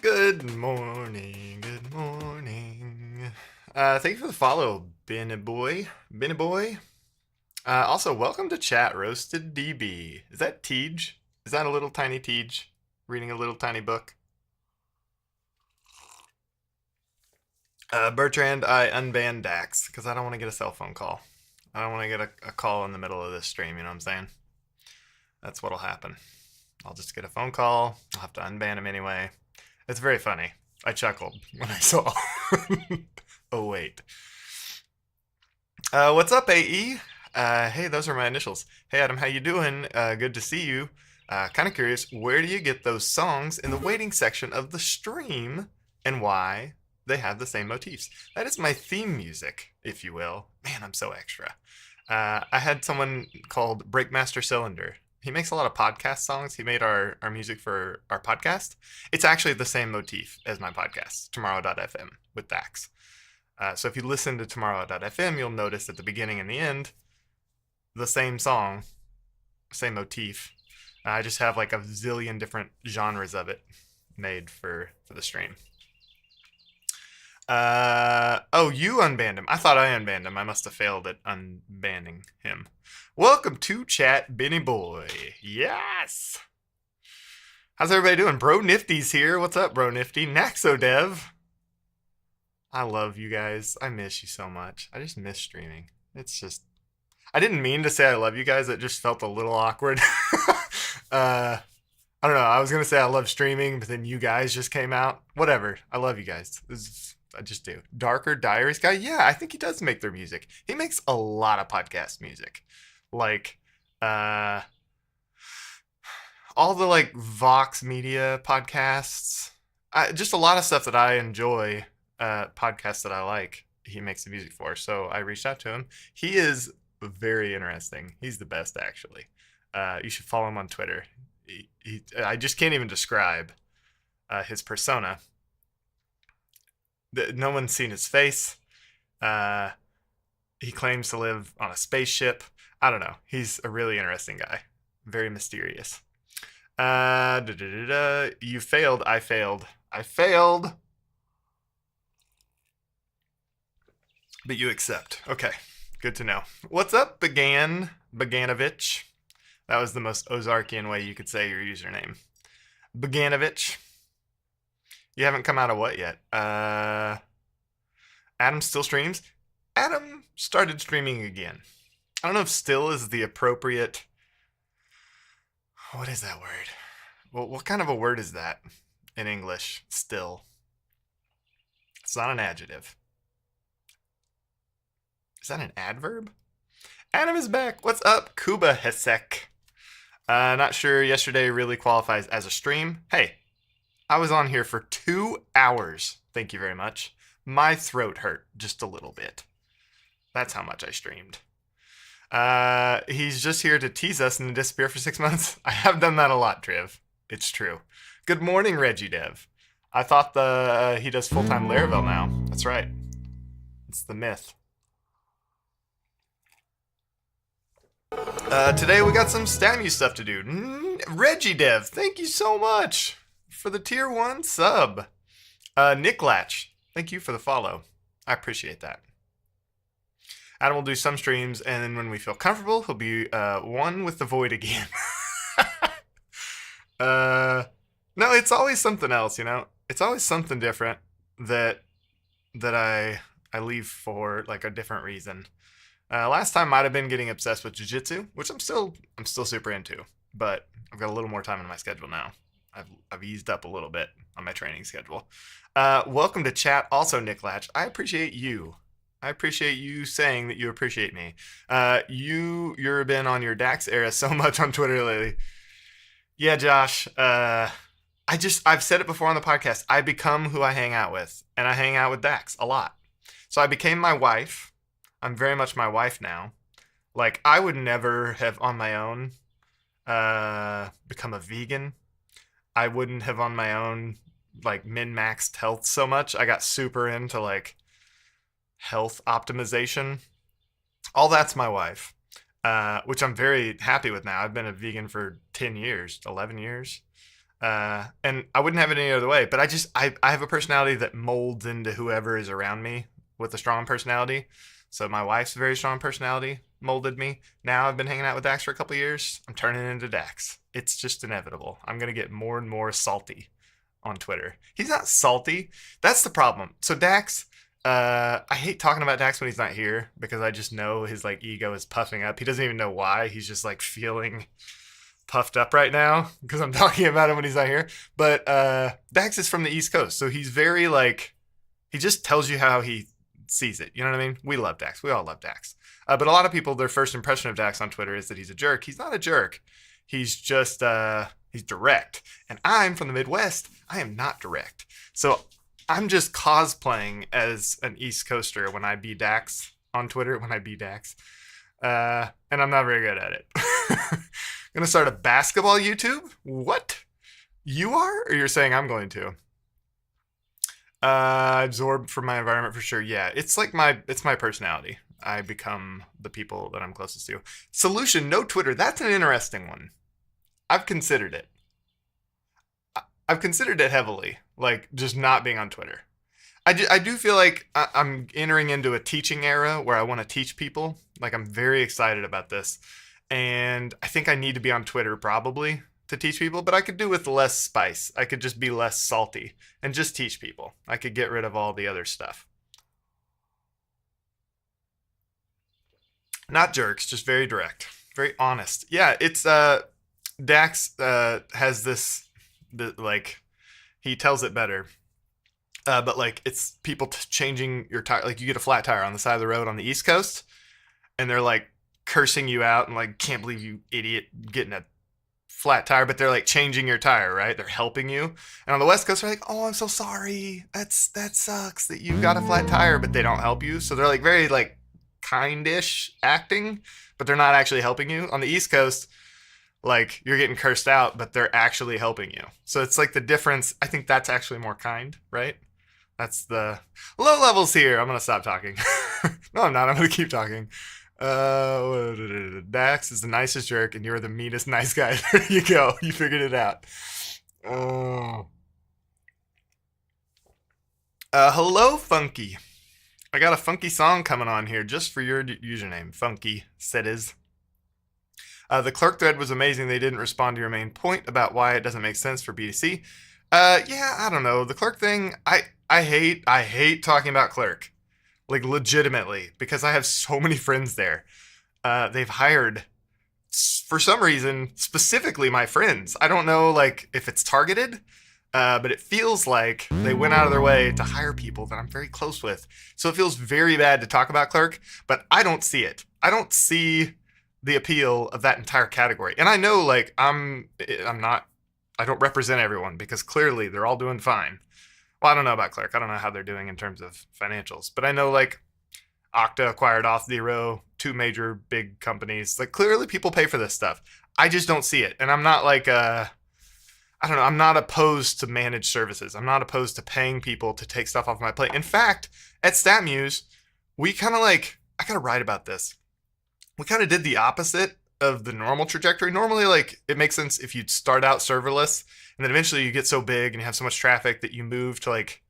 Good morning. Good morning. Thank you for the follow, Benny boy. Benny boy. Also, welcome to chat, Roasted DB. Is that Tej? Is that a little tiny Tej reading a little tiny book? Bertrand, I unbanned Dax because I don't want to get a cell phone call. I don't want to get a call in the middle of this stream. You know what I'm saying? That's what'll happen. I'll just get a phone call. I'll have to unban him anyway. It's very funny. I chuckled when I saw. Oh wait. What's up, AE? Hey, those are my initials. Hey, Adam, how you doing? Good to see you. Kind of curious, where do you get those songs in the waiting section of the stream, and why they have the same motifs? That is my theme music, if you will. Man, I'm so extra. I had someone called Breakmaster Cylinder. He makes a lot of podcast songs. He made our music for our podcast. It's actually the same motif as my podcast, Tomorrow.fm, with Dax. So if you listen to Tomorrow.fm, you'll notice at the beginning and the end, the same song, same motif. I just have like a zillion different genres of it made for the stream. Oh, you unbanned him. I thought I unbanned him. I must have failed at unbanning him. Welcome to chat, Benny boy. Yes. How's everybody doing? Bro Nifty's here. What's up, Bro Nifty? Naxodev. I love you guys. I miss you so much. I just miss streaming. It's just, I didn't mean to say I love you guys. It just felt a little awkward. I don't know. I was going to say I love streaming, but then you guys just came out. Whatever. I love you guys. I just do. Darker Diaries guy? Yeah, I think he does make their music. He makes a lot of podcast music. Like, all the like Vox Media podcasts. Just a lot of stuff that I enjoy, podcasts that I like, he makes the music for. So I reached out to him. He is very interesting. He's the best, actually. You should follow him on Twitter. I just can't even describe his persona. No one's seen his face. He claims to live on a spaceship. I don't know. He's a really interesting guy. Very mysterious. You failed. I failed. I failed. But you accept. Okay. Good to know. What's up, Beganovich? That was the most Ozarkian way you could say your username. Beganovich. You haven't come out of what yet? Adam still streams? Adam started streaming again. I don't know if still is the appropriate... What is that word? Well, what kind of a word is that in English? Still. It's not an adjective. Is that an adverb? Adam is back. What's up, Kuba Hesek? Not sure yesterday really qualifies as a stream. Hey, I was on here for 2 hours. Thank you very much. My throat hurt just a little bit. That's how much I streamed. He's just here to tease us and then disappear for 6 months. I have done that a lot, Triv. It's true. Good morning, Reggie Dev. I thought he does full-time Laravel now. That's right. It's the myth. Today we got some STAMU stuff to do. Reggie Dev, thank you so much for the tier 1 sub. Nick Latch, thank you for the follow. I appreciate that. Adam will do some streams, and then when we feel comfortable, he'll be one with the void again. No, it's always something else, you know? It's always something different that I leave for like a different reason. Last time might have been getting obsessed with jiu-jitsu, which I'm still super into, but I've got a little more time in my schedule now. I've eased up a little bit on my training schedule. Welcome to chat, also Nick Latch. I appreciate you. I appreciate you saying that you appreciate me. You've been on your Dax era so much on Twitter lately. Yeah, Josh. I've said it before on the podcast. I become who I hang out with, and I hang out with Dax a lot. So I became my wife. I'm very much my wife now. Like, I would never have on my own become a vegan. I wouldn't have on my own like min-maxed health so much. I got super into like health optimization. All that's my wife, which I'm very happy with now. I've been a vegan for 10 years, 11 years. And I wouldn't have it any other way, but I have a personality that molds into whoever is around me with a strong personality. So my wife's very strong personality molded me. Now I've been hanging out with Dax for a couple years. I'm turning into Dax. It's just inevitable. I'm going to get more and more salty on Twitter. He's not salty. That's the problem. So Dax, I hate talking about Dax when he's not here because I just know his like ego is puffing up. He doesn't even know why. He's just like feeling puffed up right now because I'm talking about him when he's not here. But Dax is from the East Coast. So he's very like, he just tells you how he sees it. You know what I mean? We love Dax. We all love Dax. But a lot of people, their first impression of Dax on Twitter is that he's a jerk. He's not a jerk. He's just, he's direct. And I'm from the Midwest. I am not direct. So I'm just cosplaying as an East Coaster when I be Dax on Twitter, when I be Dax. And I'm not very good at it. Gonna start a basketball YouTube? What? You are? Or you're saying I'm going to? Absorbed from my environment for sure. Yeah, it's like it's my personality. I become the people that I'm closest to. Solution, no Twitter. That's an interesting one. I've considered it. I've considered it heavily, like just not being on Twitter. I do feel like I'm entering into a teaching era where I want to teach people. Like I'm very excited about this. And I think I need to be on Twitter probably to teach people, but I could do with less spice. I could just be less salty and just teach people. I could get rid of all the other stuff. Not jerks, just very direct, very honest. Yeah, it's Dax has this like he tells it better. But like it's people changing your tire. Like you get a flat tire on the side of the road on the East Coast, and they're like cursing you out and like can't believe you idiot getting a flat tire. But they're like changing your tire, right? They're helping you. And on the West Coast, they're like, "Oh, I'm so sorry. That sucks that you got a flat tire," but they don't help you. So they're like very like kind-ish acting, but they're not actually helping you. On the East Coast, like you're getting cursed out, but they're actually helping you. So it's like the difference. I think that's actually more kind, right? That's the low levels here. I'm gonna stop talking. No, I'm not. I'm gonna keep talking. Dax is the nicest jerk, and you're the meanest nice guy. There you go. You figured it out. Oh. Hello, Funky. I got a funky song coming on here just for your username, Funky Cities. The clerk thread was amazing. They didn't respond to your main point about why it doesn't make sense for B2C. Yeah, I don't know. The clerk thing, I hate talking about clerk. Like legitimately, because I have so many friends there. They've hired for some reason specifically my friends. I don't know like if it's targeted, but it feels like they went out of their way to hire people that I'm very close with. So it feels very bad to talk about clerk, but I don't see it. I don't see the appeal of that entire category. And I know like I'm not I don't represent everyone because clearly they're all doing fine. Well, I don't know about Clerk. I don't know how they're doing in terms of financials, but I know like Okta acquired Auth0, two major big companies. Like clearly people pay for this stuff. I just don't see it. And I'm not like I don't know, I'm not opposed to managed services. I'm not opposed to paying people to take stuff off my plate. In fact, at StatMuse, we kind of like I got to write about this. We kind of did the opposite of the normal trajectory. Normally, like it makes sense if you start out serverless and then eventually you get so big and you have so much traffic that you move to like,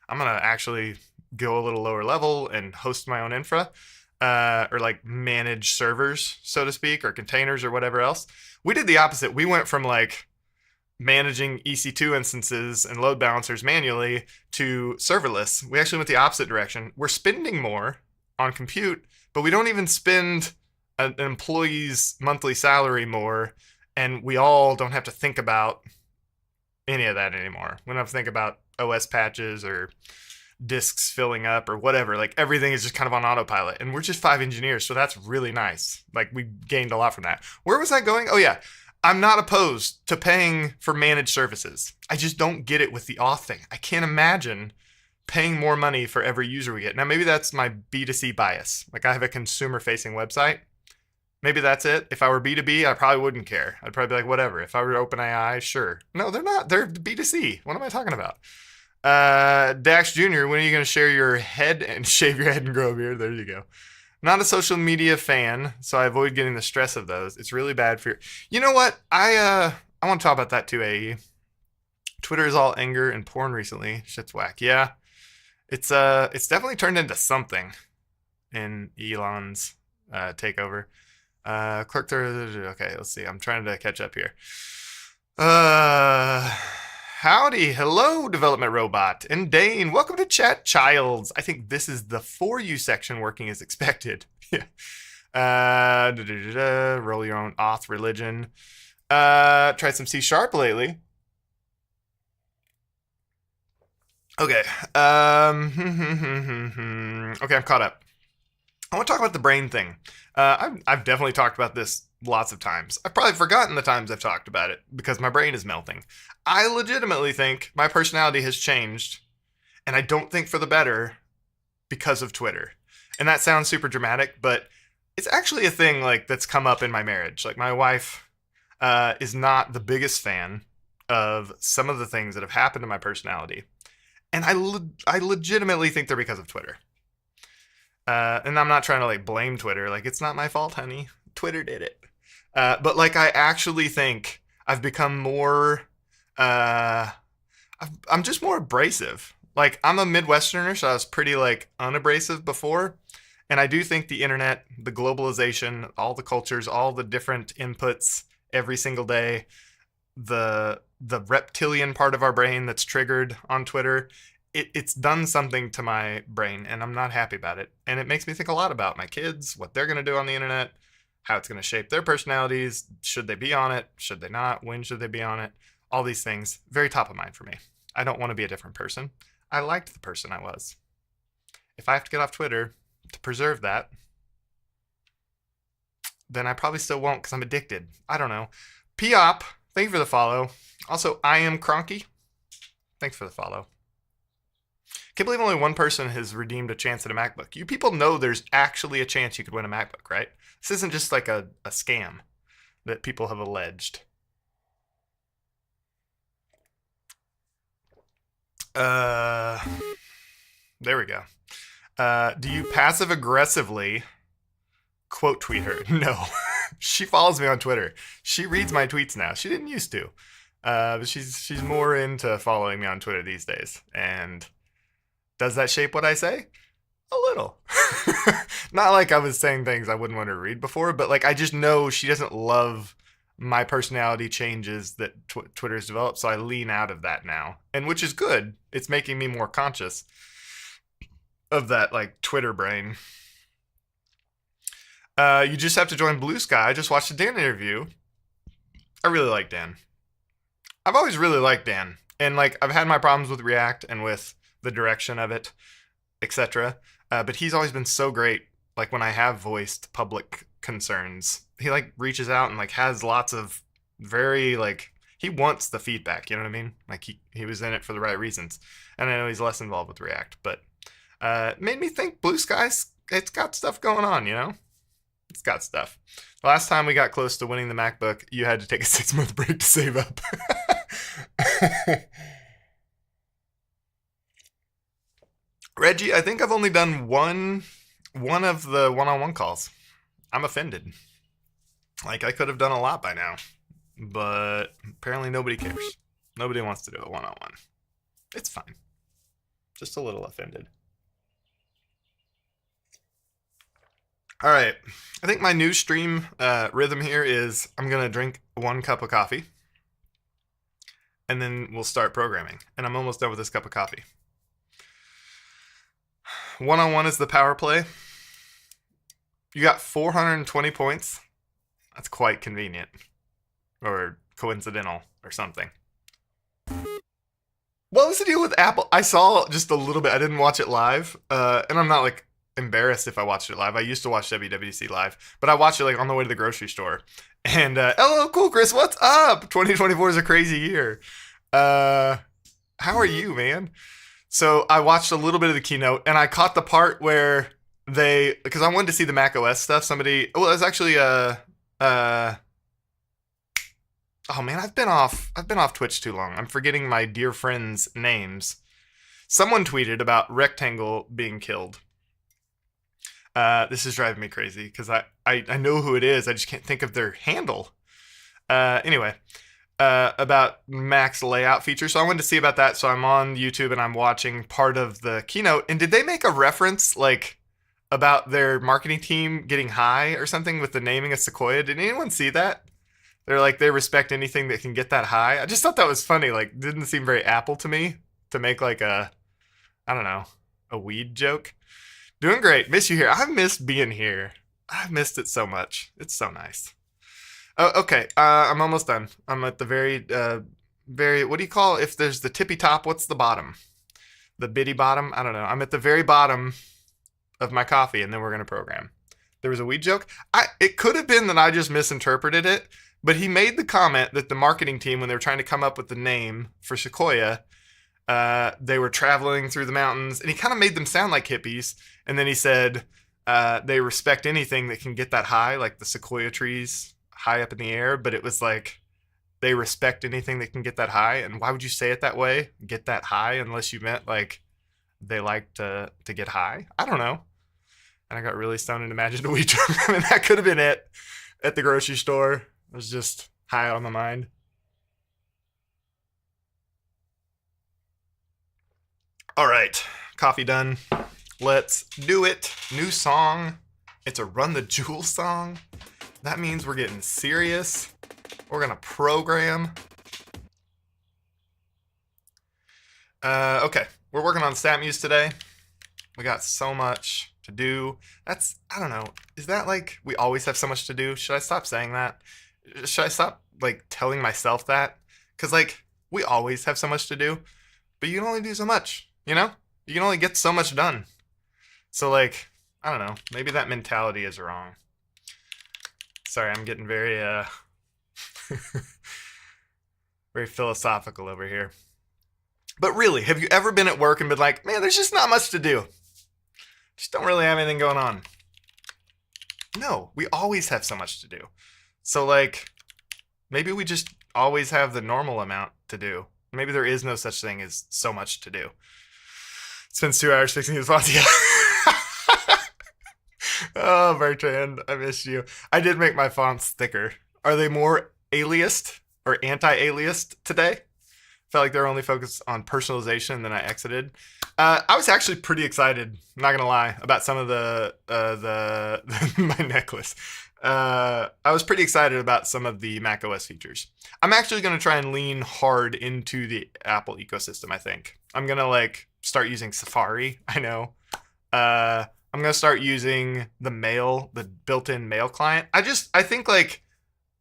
I'm going to actually go a little lower level and host my own infra or like manage servers, so to speak, or containers or whatever else. We did the opposite. We went from like managing EC2 instances and load balancers manually to serverless. We actually went the opposite direction. We're spending more on compute, but we don't even spend an employee's monthly salary more, and we all don't have to think about any of that anymore. We don't have to think about OS patches or disks filling up or whatever. Like everything is just kind of on autopilot, and we're just 5 engineers, so that's really nice. Like we gained a lot from that. Where was I going? Oh yeah, I'm not opposed to paying for managed services. I just don't get it with the auth thing. I can't imagine paying more money for every user we get. Now maybe that's my B2C bias. Like I have a consumer facing website. Maybe that's it. If I were B2B, I probably wouldn't care. I'd probably be like, whatever. If I were OpenAI, sure. No, they're not. They're B2C. What am I talking about? Dax Jr., when are you going to share your head and shave your head and grow a beard? There you go. Not a social media fan, so I avoid getting the stress of those. It's really bad for your... You know what? I want to talk about that too, AE. Twitter is all anger and porn recently. Shit's whack. Yeah. It's definitely turned into something in Elon's takeover. Clerk through. Okay, let's see. I'm trying to catch up here. Howdy, hello, development robot, and Dane. Welcome to Chat Childs. I think this is the for you section working as expected. Yeah. Roll your own auth religion. Tried some C# lately. Okay. Okay, I'm caught up. I want to talk about the brain thing. I've definitely talked about this lots of times. I've probably forgotten the times I've talked about it because my brain is melting. I legitimately think my personality has changed, and I don't think for the better because of Twitter. And that sounds super dramatic, but it's actually a thing like that's come up in my marriage. Like my wife is not the biggest fan of some of the things that have happened to my personality. And I legitimately think they're because of Twitter. And I'm not trying to like blame Twitter. Like it's not my fault, honey. Twitter did it. But like I actually think I've become more I'm just more abrasive. Like I'm a Midwesterner, so I was pretty like unabrasive before. And I do think the internet, the globalization, all the cultures, all the different inputs every single day, the reptilian part of our brain that's triggered on Twitter, it's done something to my brain, and I'm not happy about it. And it makes me think a lot about my kids, what they're gonna do on the internet, how it's gonna shape their personalities. Should they be on it? Should they not? When should they be on it? All these things, very top of mind for me. I don't want to be a different person. I liked the person I was. If I have to get off Twitter to preserve that, then I probably still won't because I'm addicted. I don't know. P-op, thank you for the follow. Also, I am Cronky. Thanks for the follow. Can't believe only one person has redeemed a chance at a MacBook. You people know there's actually a chance you could win a MacBook, right? This isn't just like a scam that people have alleged. There we go. Do you passive aggressively quote tweet her? No. She follows me on Twitter. She reads my tweets now. She didn't used to. But she's more into following me on Twitter these days. And does that shape what I say? A little. Not like I was saying things I wouldn't want to read before, but like I just know she doesn't love my personality changes that Twitter's developed, so I lean out of that now, and which is good. It's making me more conscious of that like Twitter brain. You just have to join Blue Sky. I just watched a Dan interview. I really like Dan. I've always really liked Dan, and like I've had my problems with React and with the direction of it, etc. But he's always been so great. Like when I have voiced public concerns, he like reaches out and like has lots of very like he wants the feedback. You know what I mean? Like he was in it for the right reasons. And I know he's less involved with React, but it made me think Blue Sky's it's got stuff going on. You know, it's got stuff. The last time we got close to winning the MacBook, you had to take a 6-month break to save up. Reggie, I think I've only done one of the one-on-one calls. I'm offended. Like I could have done a lot by now, but apparently nobody cares. Nobody wants to do a one-on-one. It's fine. Just a little offended. All right. I think my new stream rhythm here is I'm going to drink 1 cup of coffee, and then we'll start programming. And I'm almost done with this cup of coffee. One-on-one is the power play. You got 420 points. That's quite convenient. Or coincidental or something. What was the deal with Apple? I saw just a little bit. I didn't watch it live. And I'm not like embarrassed if I watched it live. I used to watch WWDC live. But I watched it like on the way to the grocery store. And hello, cool Chris, what's up? 2024 is a crazy year. How are you, man? So I watched a little bit of the keynote, and I caught the part where because I wanted to see the Mac OS stuff. It was actually oh man, I've been off Twitch too long. I'm forgetting my dear friends' names. Someone tweeted about Rectangle being killed. This is driving me crazy because I know who it is. I just can't think of their handle. Anyway. About Mac's layout feature. So I wanted to see about that. So I'm on YouTube and I'm watching part of the keynote. And did they make a reference like about their marketing team getting high or something with the naming of Sequoia? Did anyone see that? They're like, they respect anything that can get that high. I just thought that was funny. Like, didn't seem very Apple to me to make like I don't know, a weed joke. Doing great. Miss you here. I've missed being here. I've missed it so much. It's so nice. Oh, okay. I'm almost done. I'm at the very, what do you call if there's the tippy top? What's the bottom? The bitty bottom? I don't know. I'm at the very bottom of my coffee, and then we're going to program. There was a weed joke. It could have been that I just misinterpreted it, but he made the comment that the marketing team, when they were trying to come up with the name for Sequoia, they were traveling through the mountains, and he kind of made them sound like hippies. And then he said they respect anything that can get that high, like the Sequoia trees high up in the air, but it was like they respect anything that can get that high. And why would you say it that way, get that high, unless you meant like they like to get high? I don't know. And I got really stoned and imagined a weed joke. I mean, that could have been it at the grocery store. It was just high on my mind. All right, coffee done. Let's do it. New song. It's a Run the Jewel song. That means we're getting serious. We're gonna program. Okay, we're working on stat muse today. We got so much to do. I don't know. Is that like we always have so much to do? Should I stop saying that? Should I stop like telling myself that? Because like we always have so much to do, but you can only do so much, you know? You can only get so much done. So like, I don't know. Maybe that mentality is wrong. Sorry, I'm getting very very philosophical over here. But really, have you ever been at work and been like, man, there's just not much to do? Just don't really have anything going on. No, we always have so much to do. So like, maybe we just always have the normal amount to do. Maybe there is no such thing as so much to do. Spends 2 hours fixing his fonts. Yeah. Oh, Bertrand, I missed you. I did make my fonts thicker. Are they more aliased or anti-aliased today? Felt like they're only focused on personalization, and then I exited. I was actually pretty excited, not gonna lie, about some of the my necklace. I was pretty excited about some of the macOS features. I'm actually gonna try and lean hard into the Apple ecosystem. I think I'm gonna like start using Safari. I know. I'm gonna start using the built-in mail client. I think like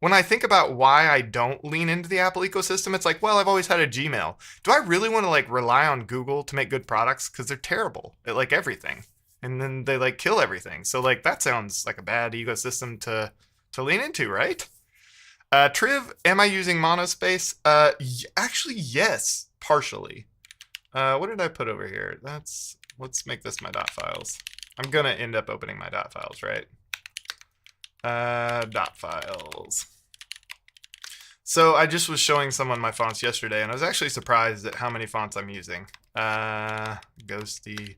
when I think about why I don't lean into the Apple ecosystem, it's like, well, I've always had a Gmail. Do I really want to like rely on Google to make good products? Because they're terrible at like everything, and then they like kill everything. So like that sounds like a bad ecosystem to lean into, right? Triv, am I using monospace? Actually, yes, partially. What did I put over here? Let's make this my dot files. I'm gonna end up opening my dot files, right? Dot files. So I just was showing someone my fonts yesterday, and I was actually surprised at how many fonts I'm using. Ghosty.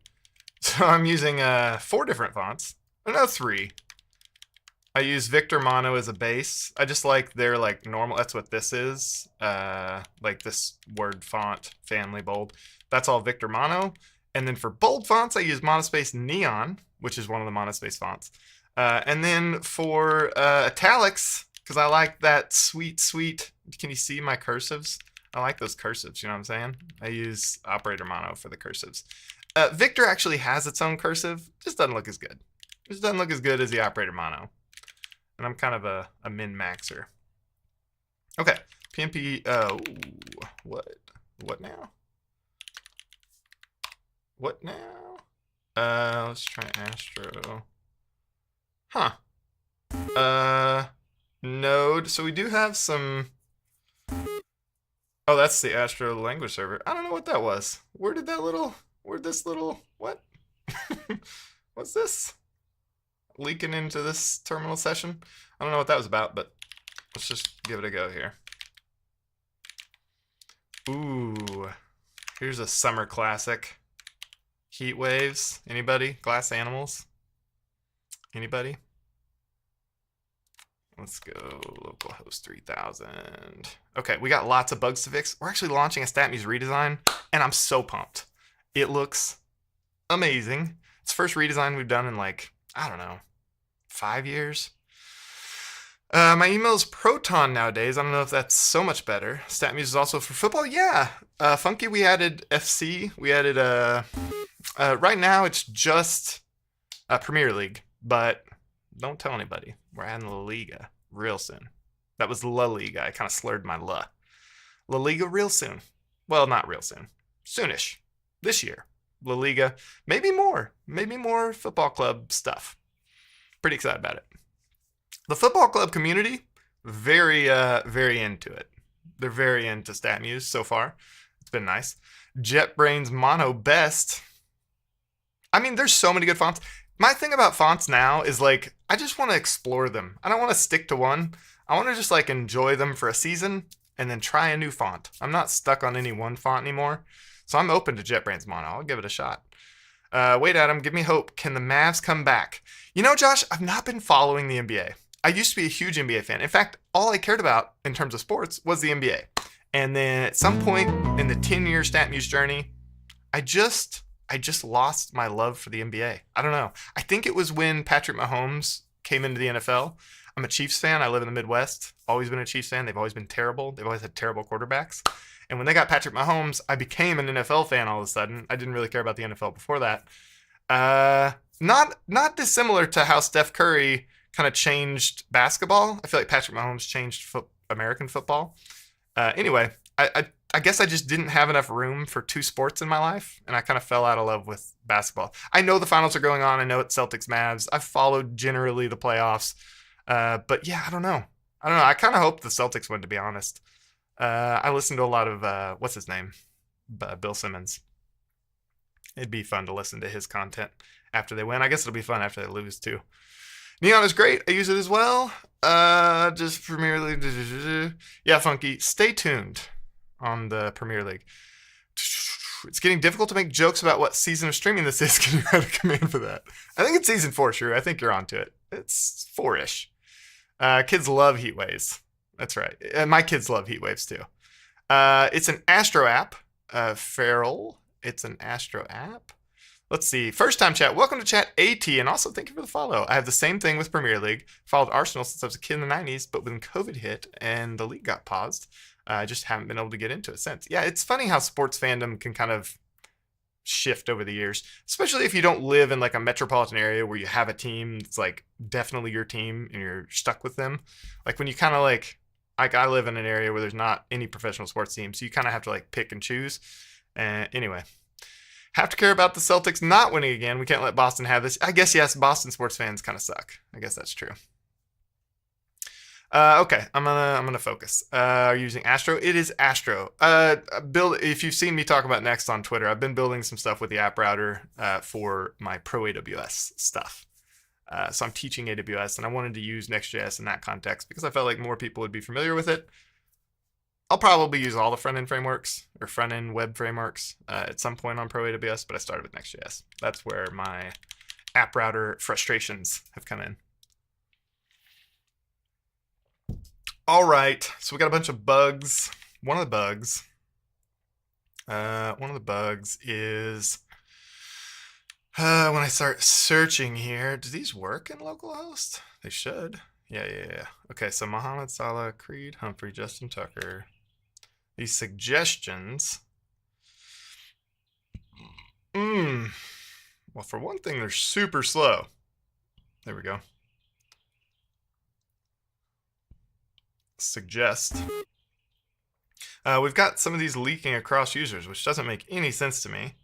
So I'm using 4 different fonts. Oh, no, 3. I use Victor Mono as a base. I just like their like normal. That's what this is. Like this word font family bold. That's all Victor Mono. And then for bold fonts, I use Monospace Neon, which is one of the Monospace fonts. And then for italics, because I like that sweet, can you see my cursives? I like those cursives, you know what I'm saying? I use Operator Mono for the cursives. Victor actually has its own cursive, just doesn't look as good. Just doesn't look as good as the Operator Mono. And I'm kind of a min-maxer. Okay, PNP, what now? What now? Let's try Astro. Huh. Node. So we do have some. Oh, that's the Astro language server. I don't know what that was. Where'd this little, what? What's this? Leaking into this terminal session? I don't know what that was about, but let's just give it a go here. Ooh. Here's a summer classic. Heat waves. Anybody? Glass animals? Anybody? Let's go localhost 3000. Okay, we got lots of bugs to fix. We're actually launching a StatMuse redesign, and I'm so pumped. It looks amazing. It's the first redesign we've done in like, I don't know, 5 years. My email is Proton nowadays. I don't know if that's so much better. StatMuse is also for football. Yeah. Funky, we added FC. We added, right now it's just Premier League, but don't tell anybody. We're adding La Liga real soon. That was La Liga. I kind of slurred my La. La Liga real soon. Well, not real soon. Soonish. This year. La Liga. Maybe more. Maybe more football club stuff. Pretty excited about it. The football club community, very into it. They're very into StatMuse so far. It's been nice. JetBrains Mono Best. I mean, there's so many good fonts. My thing about fonts now is like, I just want to explore them. I don't want to stick to one. I want to just like enjoy them for a season and then try a new font. I'm not stuck on any one font anymore. So I'm open to JetBrains Mono. I'll give it a shot. Wait, Adam, give me hope. Can the Mavs come back? You know, Josh, I've not been following the NBA. I used to be a huge NBA fan. In fact, all I cared about in terms of sports was the NBA. And then at some point in the 10-year StatMuse journey, I just lost my love for the NBA. I don't know. I think it was when Patrick Mahomes came into the NFL. I'm a Chiefs fan. I live in the Midwest. Always been a Chiefs fan. They've always been terrible. They've always had terrible quarterbacks. And when they got Patrick Mahomes, I became an NFL fan all of a sudden. I didn't really care about the NFL before that. Not dissimilar to how Steph Curry kind of changed basketball. I feel like Patrick Mahomes changed American football. Anyway, I guess I just didn't have enough room for two sports in my life, and I kind of fell out of love with basketball. I know the finals are going on. I know it's Celtics Mavs. I've followed generally the playoffs. But yeah, I don't know. I kind of hope the Celtics win, to be honest. I listen to a lot of, what's his name? Bill Simmons. It'd be fun to listen to his content after they win. I guess it'll be fun after they lose, too. Neon is great. I use it as well. Just Premier League. Yeah, Funky. Stay tuned on the Premier League. It's getting difficult to make jokes about what season of streaming this is. Can you write a command for that? I think it's season 4, Shrew. I think you're onto it. It's 4-ish. Kids love heat waves. That's right. My kids love heat waves too. It's an Astro app. Feral. It's an Astro app. Let's see. First time chat. Welcome to chat AT, and also thank you for the follow. I have the same thing with Premier League. Followed Arsenal since I was a kid in the 90s, but when COVID hit and the league got paused, I just haven't been able to get into it since. Yeah, it's funny how sports fandom can kind of shift over the years, especially if you don't live in like a metropolitan area where you have a team that's like definitely your team and you're stuck with them. Like when you kind of like I live in an area where there's not any professional sports teams, so you kind of have to like pick and choose. Anyway, have to care about the Celtics not winning again. We can't let Boston have this. I guess yes, Boston sports fans kind of suck. I guess that's true. Okay, I'm gonna focus. Are you using Astro? It is Astro. If you've seen me talk about Next on Twitter, I've been building some stuff with the app router for my pro AWS stuff. So I'm teaching AWS, and I wanted to use Next.js in that context because I felt like more people would be familiar with it. I'll probably use all the front-end frameworks or front-end web frameworks at some point on pro AWS, but I started with Next.js. That's where my app router frustrations have come in. All right, so we got a bunch of bugs. One of the bugs is when I start searching here. Do these work in localhost? They should. Yeah. Okay, so Mohammed Salah, Creed Humphrey, Justin Tucker. These suggestions. Well, for one thing, they're super slow. There we go. Suggest. We've got some of these leaking across users, which doesn't make any sense to me.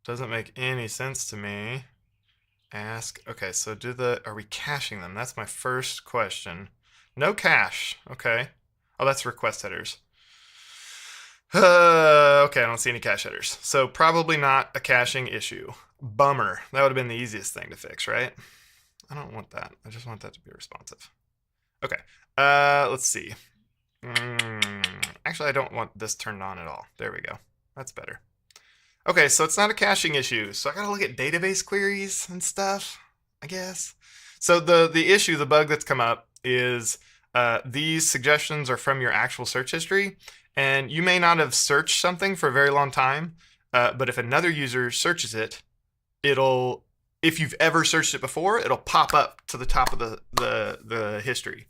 Doesn't make any sense to me. Ask. Okay, so are we caching them? That's my first question. No cache. Okay. Oh, that's request headers. Okay, I don't see any cache headers. So probably not a caching issue. Bummer. That would have been the easiest thing to fix, right? I don't want that. I just want that to be responsive. Okay. Let's see. Actually, I don't want this turned on at all. There we go. That's better. Okay, so it's not a caching issue. So I gotta look at database queries and stuff, I guess. So the bug that's come up is these suggestions are from your actual search history, and you may not have searched something for a very long time, but if another user searches it, if you've ever searched it before, it'll pop up to the top of the history.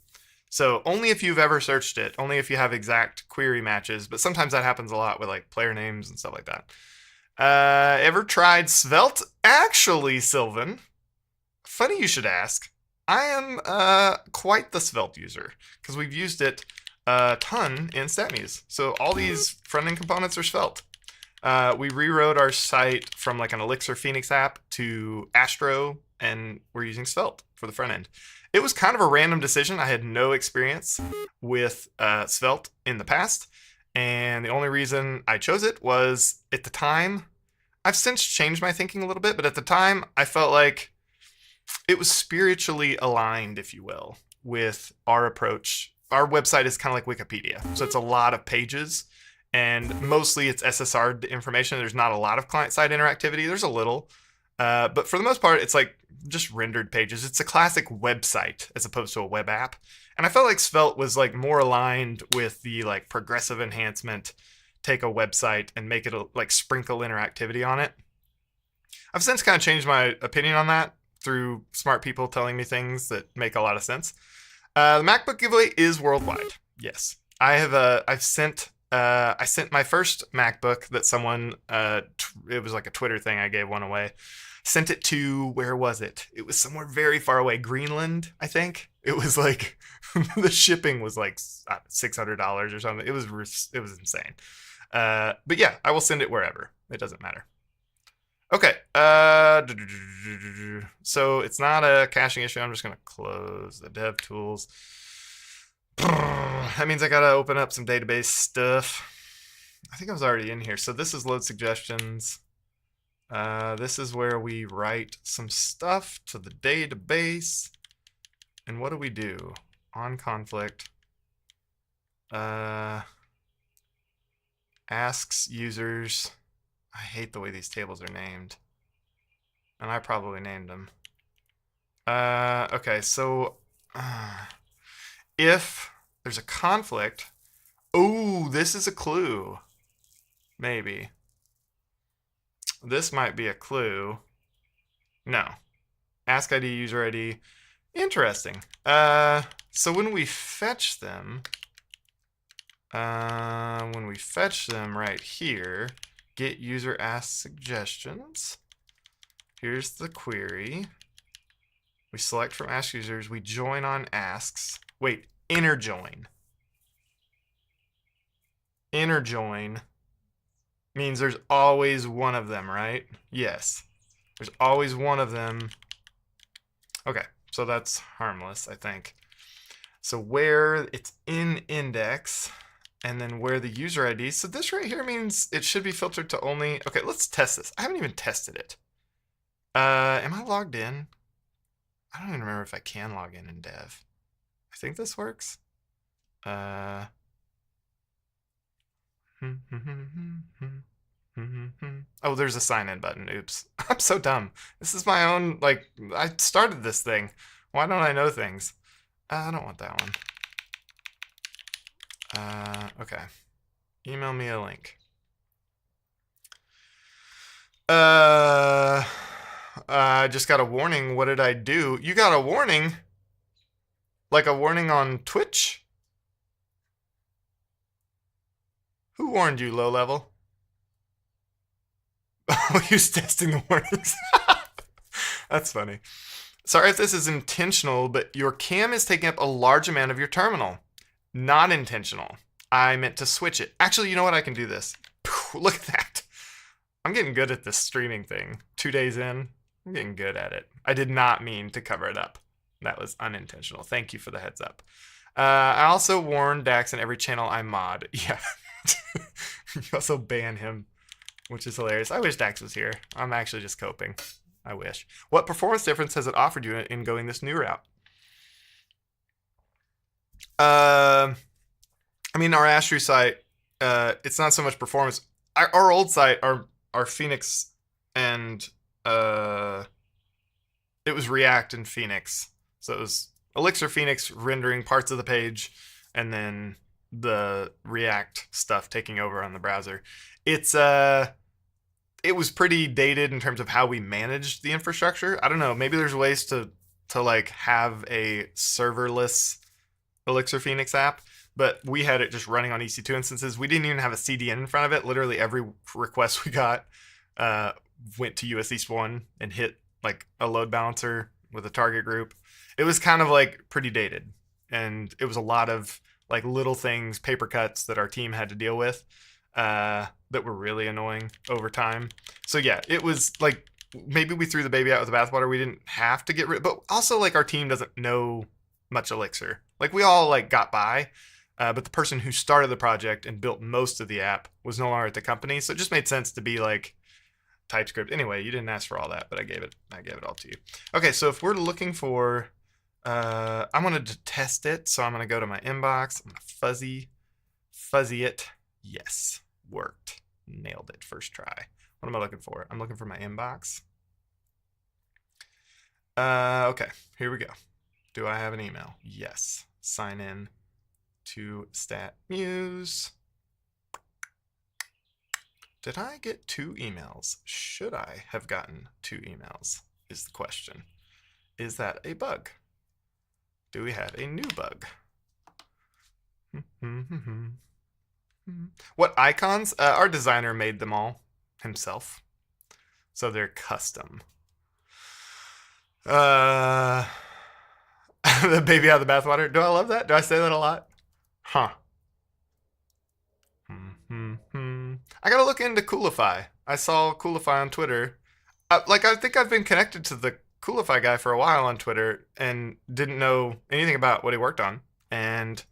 So only if you've ever searched it, only if you have exact query matches, but sometimes that happens a lot with like player names and stuff like that. Ever tried Svelte? Actually, Sylvan, funny you should ask. I am quite the Svelte user because we've used it a ton in StatMuse. So all these front-end components are Svelte. We rewrote our site from like an Elixir Phoenix app to Astro, and we're using Svelte for the front end. It was kind of a random decision. I had no experience with Svelte in the past, and the only reason I chose it was at the time. I've since changed my thinking a little bit, but at the time I felt like it was spiritually aligned, if you will, with our approach. Our website is kind of like Wikipedia, so it's a lot of pages, and mostly it's SSR information. There's not a lot of client-side interactivity. There's a little, But for the most part, it's like just rendered pages. It's a classic website as opposed to a web app. And I felt like Svelte was like more aligned with the like progressive enhancement, take a website and make it like sprinkle interactivity on it. I've since kind of changed my opinion on that through smart people telling me things that make a lot of sense. The MacBook giveaway is worldwide. Yes, I have. I've sent. I sent my first MacBook that someone. It was like a Twitter thing. I gave one away. Sent it to, where was it? It was somewhere very far away, Greenland, I think. It was like the shipping was like $600 or something. It was insane. But yeah, I will send it wherever. It doesn't matter. Okay. So it's not a caching issue. I'm just gonna close the dev tools. That means I gotta open up some database stuff. I think I was already in here. So this is load suggestions. This is where we write some stuff to the database. And what do we do? On conflict. Asks users. I hate the way these tables are named. And I probably named them. Okay, so if there's a conflict, oh, this is a clue. Maybe. This might be a clue. No. Ask ID, user ID. Interesting. So when we fetch them, right here, get user ask suggestions. Here's the query. We select from ask users. We join on asks. Wait, inner join. Inner join means there's always one of them, right? Yes. There's always one of them. Okay, so that's harmless, I think. So where it's in index, and then where the user ID. So this right here means it should be filtered to only. Okay, let's test this. I haven't even tested it. Am I logged in? I don't even remember if I can log in dev. I think this works. Oh, there's a sign in button. Oops. I'm so dumb. This is my own, like, I started this thing. Why don't I know things? I don't want that one. Okay. Email me a link. I just got a warning. What did I do? You got a warning? Like a warning on Twitch? Who warned you, low level? Oh, he's testing the warnings. That's funny. Sorry if this is intentional, but your cam is taking up a large amount of your terminal. Not intentional. I meant to switch it. Actually, you know what? I can do this. Look at that. I'm getting good at this streaming thing. 2 days in, I'm getting good at it. I did not mean to cover it up. That was unintentional. Thank you for the heads up. I also warn Dax in every channel I mod. Yeah. You also ban him, which is hilarious. I wish Dax was here. I'm actually just coping. I wish. What performance difference has it offered you in going this new route? I mean, our Astro site, it's not so much performance. Our old site, our Phoenix, and it was React and Phoenix. So it was Elixir Phoenix rendering parts of the page, and then the React stuff taking over on the browser. It was pretty dated in terms of how we managed the infrastructure. I don't know. Maybe there's ways to like have a serverless Elixir Phoenix app, but we had it just running on EC2 instances. We didn't even have a CDN in front of it. Literally every request we got went to US East 1 and hit like a load balancer with a target group. It was kind of like pretty dated, and it was a lot of like little things, paper cuts that our team had to deal with that were really annoying over time. So yeah, it was like maybe we threw the baby out with the bathwater. We didn't have to get rid, but also like our team doesn't know much Elixir. Like we all like got by, but the person who started the project and built most of the app was no longer at the company, so it just made sense to be like TypeScript. Anyway, you didn't ask for all that, but I gave it all to you. Okay, so if we're looking for, I wanted to test it, so I'm gonna go to my inbox. I'm gonna fuzzy it. Yes, worked. Nailed it. First try. What am I looking for? I'm looking for my inbox. Okay, here we go. Do I have an email? Yes. Sign in to StatMuse. Did I get 2 emails? Should I have gotten 2 emails? Is the question. Is that a bug? Do we have a new bug? What icons? Our designer made them all himself. So they're custom. The baby out of the bathwater. Do I love that? Do I say that a lot? Huh. I gotta look into Coolify. I saw Coolify on Twitter. I think I've been connected to the Coolify guy for a while on Twitter and didn't know anything about what he worked on. And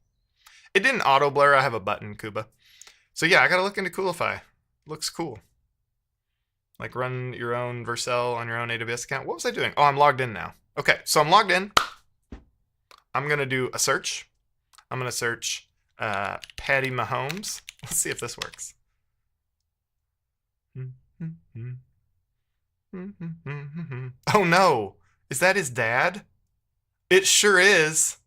it didn't auto blur. I have a button, Kuba. So yeah, I gotta look into Coolify. Looks cool. Like run your own Vercel on your own AWS account. What was I doing? Oh, I'm logged in now. Okay, so I'm logged in. I'm gonna do a search. I'm gonna search Patty Mahomes. Let's see if this works. Oh no, is that his dad? It sure is.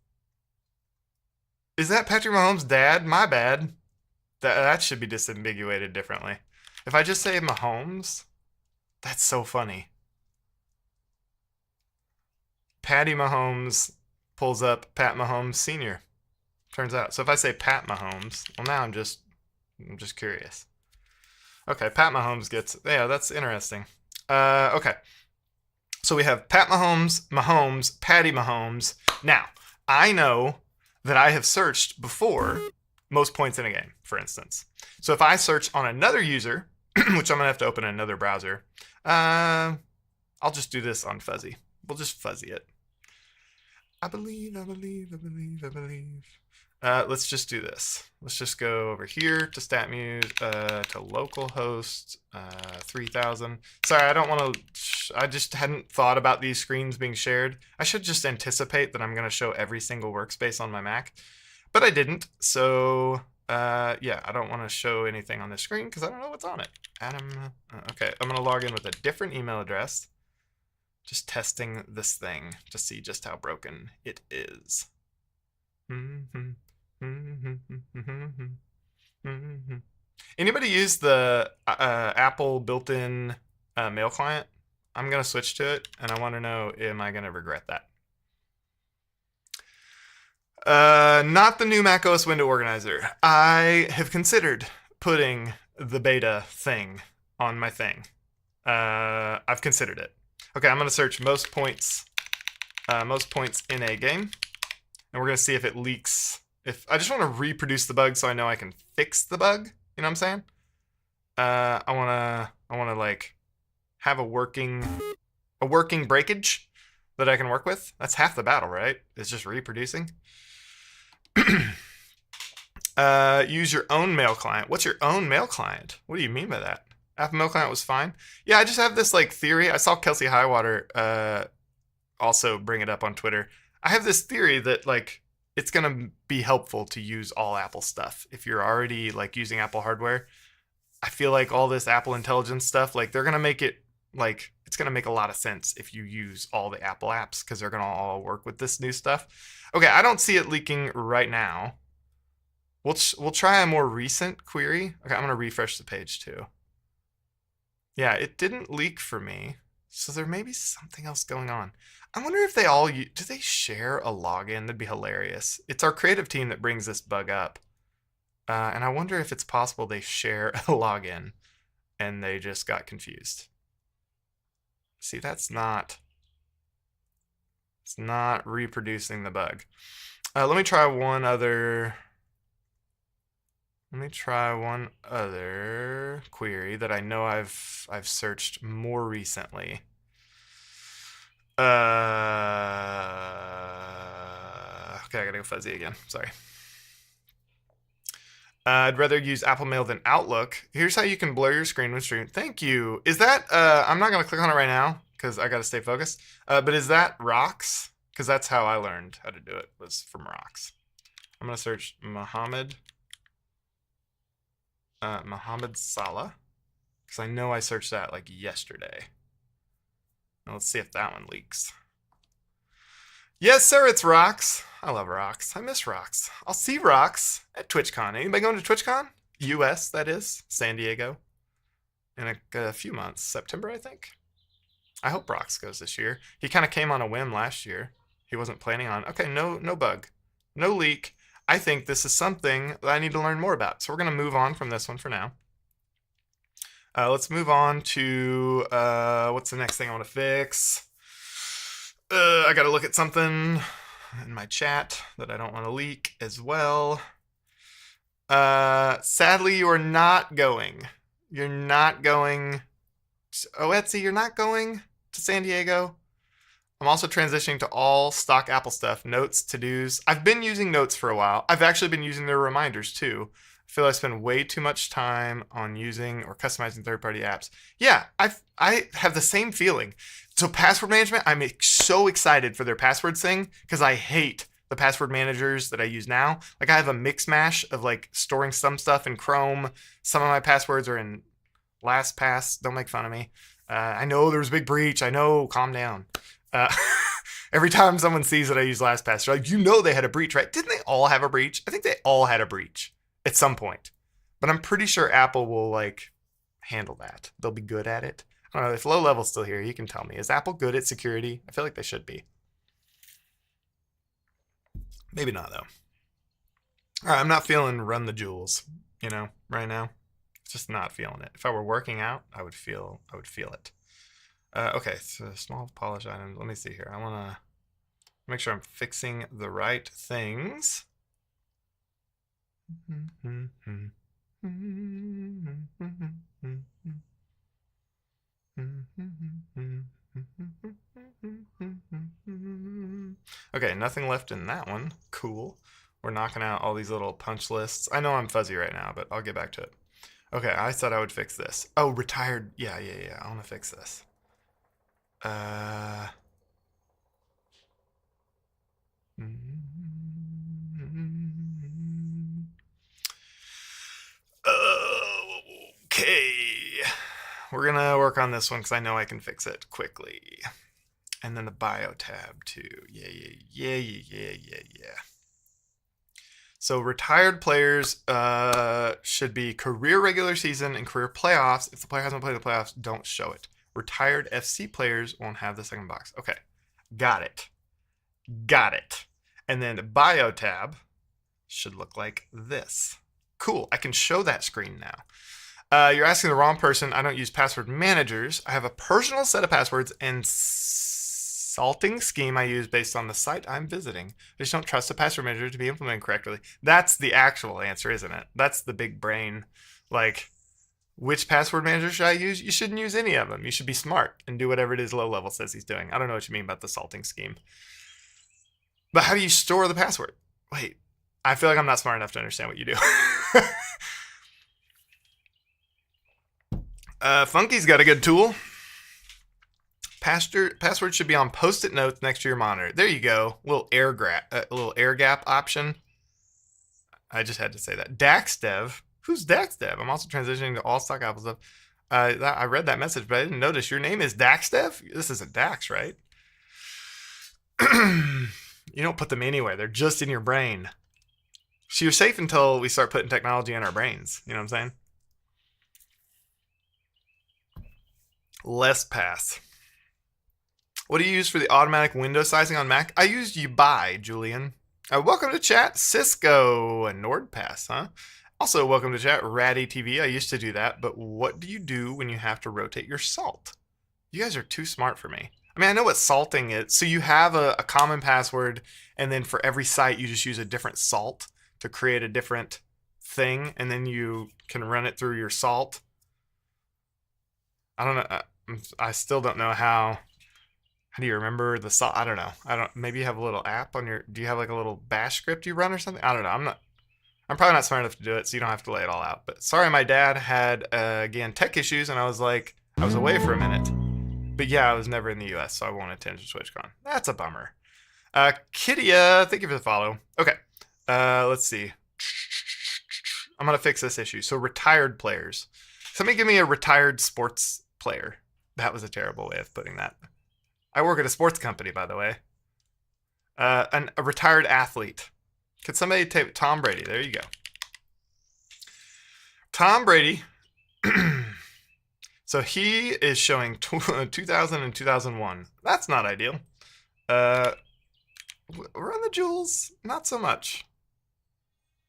Is that Patrick Mahomes' dad? My bad. That should be disambiguated differently. If I just say Mahomes, that's so funny. Patty Mahomes pulls up Pat Mahomes Sr. Turns out. So if I say Pat Mahomes, well now I'm just curious. Okay, Pat Mahomes gets, yeah, that's interesting. Okay. So we have Pat Mahomes, Patty Mahomes. Now, I know that I have searched before most points in a game, for instance. So if I search on another user, which I'm going to have to open another browser, I'll just do this on fuzzy. We'll just fuzzy it. I believe. Let's just do this. Let's just go over here to StatMuse, to localhost 3000. Sorry, I don't want to, I just hadn't thought about these screens being shared. I should just anticipate that I'm going to show every single workspace on my Mac, but I didn't. So yeah, I don't want to show anything on this screen because I don't know what's on it. Adam, okay, I'm going to log in with a different email address. Just testing this thing to see just how broken it is. Anybody use the Apple built-in mail client? I'm going to switch to it, and I want to know, am I going to regret that? Not the new macOS window organizer. I have considered putting the beta thing on my thing. I've considered it. Okay, I'm going to search most points in a game, and we're going to see if it leaks. If I just want to reproduce the bug so I know I can fix the bug, you know what I'm saying? I want to like have a working breakage that I can work with. That's half the battle, right? It's just reproducing. Use your own mail client. What's your own mail client? What do you mean by that? Apple Mail Client was fine. Yeah, I just have this like theory. I saw Kelsey Highwater also bring it up on Twitter. I have this theory that like it's gonna be helpful to use all Apple stuff if you're already like using Apple hardware. I feel like all this Apple Intelligence stuff, like they're gonna make it like it's gonna make a lot of sense if you use all the Apple apps because they're gonna all work with this new stuff. Okay, I don't see it leaking right now. We'll try a more recent query. Okay, I'm gonna refresh the page too. Yeah, it didn't leak for me, so there may be something else going on. I wonder if they all do they share a login? That'd be hilarious. It's our creative team that brings this bug up, and I wonder if it's possible they share a login and they just got confused. See, it's not reproducing the bug. Let me try one other. Let me try one other query that I know I've searched more recently. Okay, I gotta go fuzzy again. Sorry. I'd rather use Apple Mail than Outlook. Here's how you can blur your screen when streaming. Thank you. Is that, I'm not gonna click on it right now because I gotta stay focused. But is that Rocks? Because that's how I learned how to do it, was from Rocks. I'm gonna search Mohammed Salah, because I know I searched that like yesterday. Now let's see if that one leaks. Yes, sir, it's Rocks. I love Rocks. I miss Rocks. I'll see Rocks at TwitchCon. Anybody going to TwitchCon? US, that is. San Diego. In a few months. September, I think. I hope Rocks goes this year. He kind of came on a whim last year. He wasn't planning on. Okay, no bug. No leak. I think this is something that I need to learn more about. So we're going to move on from this one for now. Let's move on to what's the next thing I want to fix? I got to look at something in my chat that I don't want to leak as well. Sadly, you are not going. You're not going. Oh, Etsy, you're not going to San Diego. I'm also transitioning to all stock Apple stuff, notes, to-dos. I've been using notes for a while. I've actually been using their reminders too. I feel I spend way too much time on using or customizing third-party apps. Yeah, I have the same feeling. So password management, I'm so excited for their passwords thing because I hate the password managers that I use now. Like I have a mix mash of like storing some stuff in Chrome. Some of my passwords are in LastPass. Don't make fun of me. I know there was a big breach. I know. Calm down. Uh, every time someone sees that I use LastPass, they're like, you know they had a breach, right? Didn't they all have a breach? I think they all had a breach at some point. But I'm pretty sure Apple will like handle that. They'll be good at it. I don't know. If Low Level's still here, you can tell me. Is Apple good at security? I feel like they should be. Maybe not though. All right, I'm not feeling run the jewels, right now. Just not feeling it. If I were working out, I would feel it. Okay, so small polish items. Let me see here. I want to make sure I'm fixing the right things. Okay, nothing left in that one. Cool. We're knocking out all these little punch lists. I know I'm fuzzy right now, but I'll get back to it. Okay, I said I would fix this. Oh, retired. Yeah. I want to fix this. Okay. We're going to work on this one because I know I can fix it quickly. And then the bio tab too. Yeah. So retired players should be career regular season and career playoffs. If the player hasn't played the playoffs, don't show it. Retired FC players won't have the second box. Okay, got it. And then the bio tab should look like this. Cool, I can show that screen now. You're asking the wrong person. I don't use password managers. I have a personal set of passwords and salting scheme I use based on the site I'm visiting. I just don't trust the password manager to be implemented correctly. That's the actual answer, isn't it? That's the big brain. Like, which password manager should I use? You shouldn't use any of them. You should be smart and do whatever it is Low Level says he's doing. I don't know what you mean about the salting scheme. But how do you store the password? Wait, I feel like I'm not smart enough to understand what you do. Funky's got a good tool. Password should be on post-it notes next to your monitor. There you go. Little air gap option. I just had to say that. Dax Dev. Who's Dax Dev? I'm also transitioning to all stock Apple stuff. I read that message, but I didn't notice your name is Dax Dev. This isn't Dax, right? You don't put them anywhere. They're just in your brain. So you're safe until we start putting technology in our brains. You know what I'm saying? LessPass. What do you use for the automatic window sizing on Mac? I use Ubuy, Julian. Welcome to chat, Cisco and NordPass, huh? Also, welcome to chat, Ratty TV. I used to do that, but what do you do when you have to rotate your salt? You guys are too smart for me. I mean, I know what salting is. So you have a common password, and then for every site, you just use a different salt to create a different thing, and then you can run it through your salt. I don't know. I still don't know how. How do you remember the salt? I don't know. Maybe you have a little app on your. Do you have like a little bash script you run or something? I don't know. I'm probably not smart enough to do it, so you don't have to lay it all out. But sorry, my dad had again tech issues, and I was away for a minute. But yeah, I was never in the U.S., so I won't attend TwitchCon. That's a bummer. Kidia, thank you for the follow. Okay, let's see. I'm gonna fix this issue. So retired players. Somebody give me a retired sports player. That was a terrible way of putting that. I work at a sports company, by the way. A retired athlete. Could somebody take Tom Brady? There you go. Tom Brady. So he is showing 2000 and 2001. That's not ideal. Run the Jewels, not so much.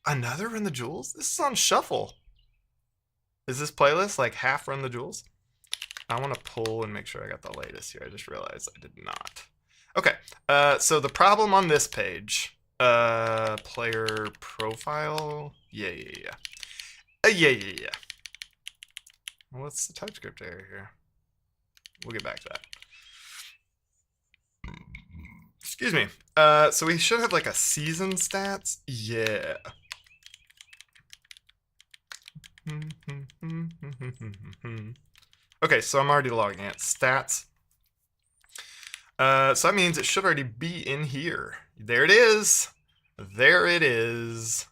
Another Run the Jewels? This is on shuffle. Is this playlist like half Run the Jewels? I want to pull and make sure I got the latest here. I just realized I did not. Okay, so the problem on this page, player profile, yeah. What's the TypeScript error here? We'll get back to that. Excuse me. So we should have like a season stats. Yeah. Okay, so I'm already logging it. Stats. So that means it should already be in here. There it is. There it is.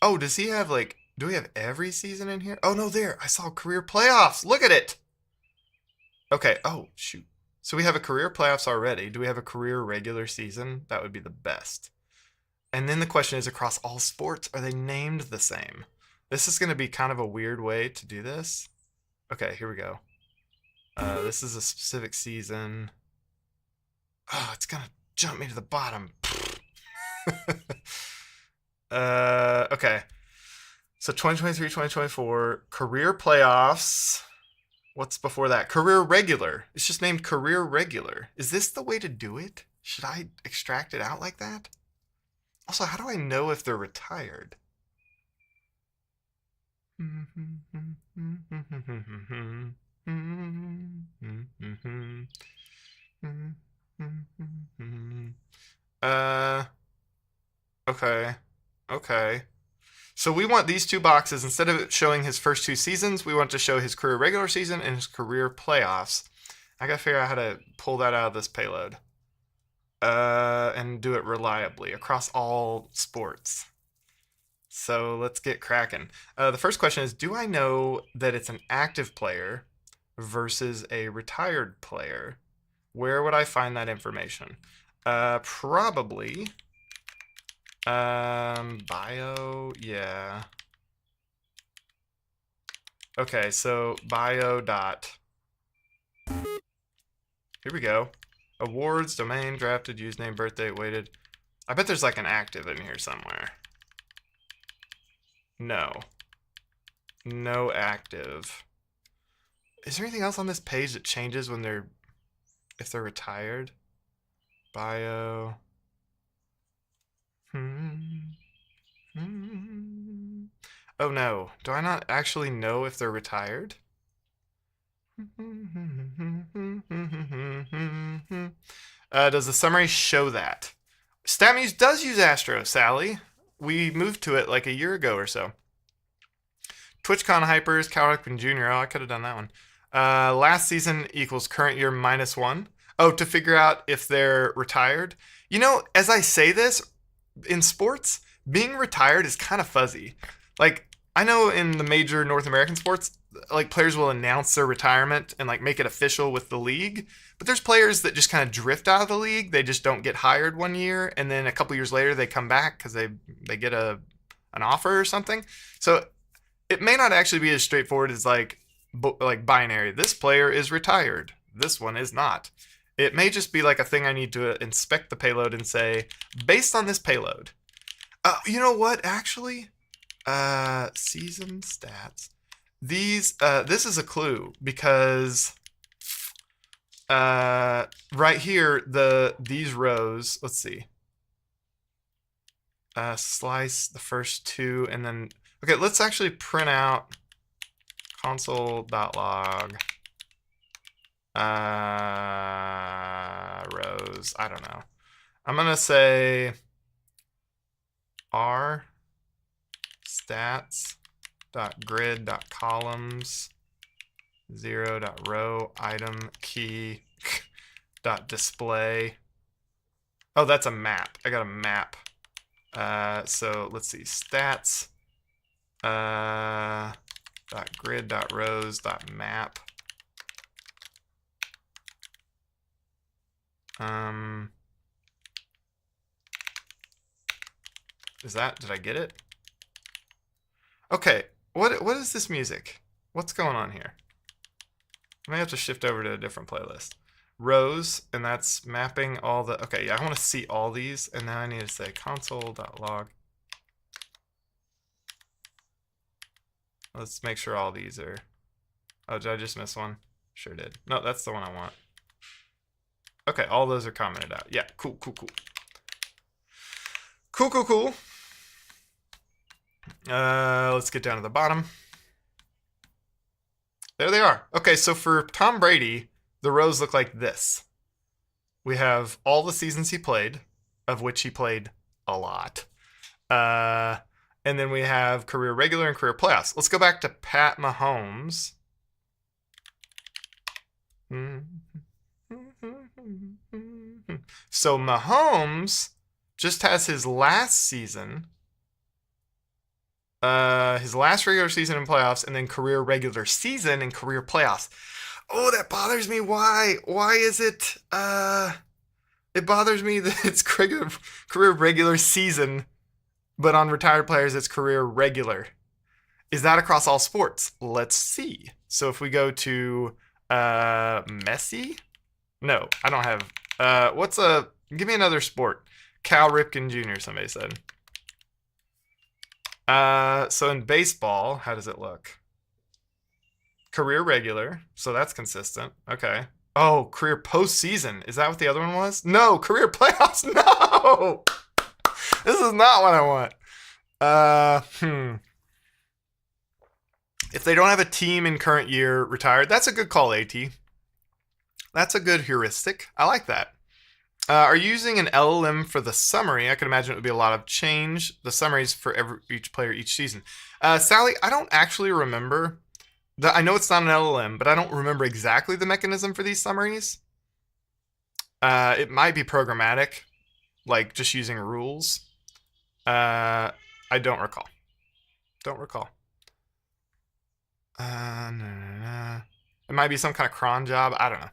Oh, does he have like, do we have every season in here? Oh no, there, I saw career playoffs. Look at it. Okay, oh shoot. So we have a career playoffs already. Do we have a career regular season? That would be the best. And then the question is, across all sports, are they named the same? This is going to be kind of a weird way to do this. Okay, here we go. This is a specific season. Oh, it's going to jump me to the bottom. Okay. So 2023, 2024, career playoffs. What's before that? Career regular. It's just named career regular. Is this the way to do it? Should I extract it out like that? Also, how do I know if they're retired? Okay. So we want these two boxes, instead of showing his first two seasons, we want to show his career regular season and his career playoffs. I gotta figure out how to pull that out of this payload. And do it reliably across all sports. So let's get cracking. The first question is, do I know that it's an active player versus a retired player? Where would I find that information? Probably bio, yeah. Okay, so bio dot. Here we go. Awards, domain, drafted, username, birthday, weighted. I bet there's like an active in here somewhere. No. No active. Is there anything else on this page that changes when if they're retired? Bio. Oh no. Do I not actually know if they're retired? Does the summary show that? StatMuse does use Astro, Sally. We moved to it like a year ago or so. TwitchCon Hypers, Cal Ripken Jr. Oh, I could have done that one. Last season equals current year -1. Oh, to figure out if they're retired. You know, as I say this, in sports, being retired is kind of fuzzy. Like, I know in the major North American sports, like players will announce their retirement and like make it official with the league. But there's players that just kind of drift out of the league. They just don't get hired one year, and then a couple years later they come back because they get an offer or something. So it may not actually be as straightforward as like binary. This player is retired. This one is not. It may just be like a thing I need to inspect the payload and say, based on this payload. You know what? Actually, season stats. This is a clue because right here these rows. Let's see. Slice the first two and then. Okay, let's actually print out console.log rows. I don't know. I'm gonna say r stats.grid.columns 0.row item key .display. Oh, that's a map. I got a map. So let's see. Stats .grid.rows.map. Is that, did I get it? Okay, what is this music? What's going on here? I may have to shift over to a different playlist. Rows, and that's mapping all the, okay, yeah, I want to see all these, and now I need to say console.log. Let's make sure all these are, oh, did I just miss one? Sure did. No, that's the one I want. Okay, all those are commented out. Yeah, cool. Cool. Let's get down to the bottom. There they are. Okay, so for Tom Brady, the rows look like this. We have all the seasons he played, of which he played a lot. And then we have career regular and career playoffs. Let's go back to Pat Mahomes. So Mahomes just has his last season, his last regular season in playoffs, and then career regular season and career playoffs. Oh, that bothers me. Why? Why is it? It bothers me that it's career regular season, but on retired players it's career regular. Is that across all sports? Let's see. So if we go to Messi? No, I don't have. Give me another sport. Cal Ripken Jr., somebody said. So in baseball, how does it look? Career regular, so that's consistent. Okay. Oh, career postseason. Is that what the other one was? No, career playoffs. No! This is not what I want. If they don't have a team in current year retired, that's a good call, AT. That's a good heuristic. I like that. Are you using an LLM for the summary? I can imagine it would be a lot of change. The summaries for each player each season. Sally, I don't actually remember. I know it's not an LLM, but I don't remember exactly the mechanism for these summaries. It might be programmatic, like just using rules. I don't recall. It might be some kind of cron job. I don't know.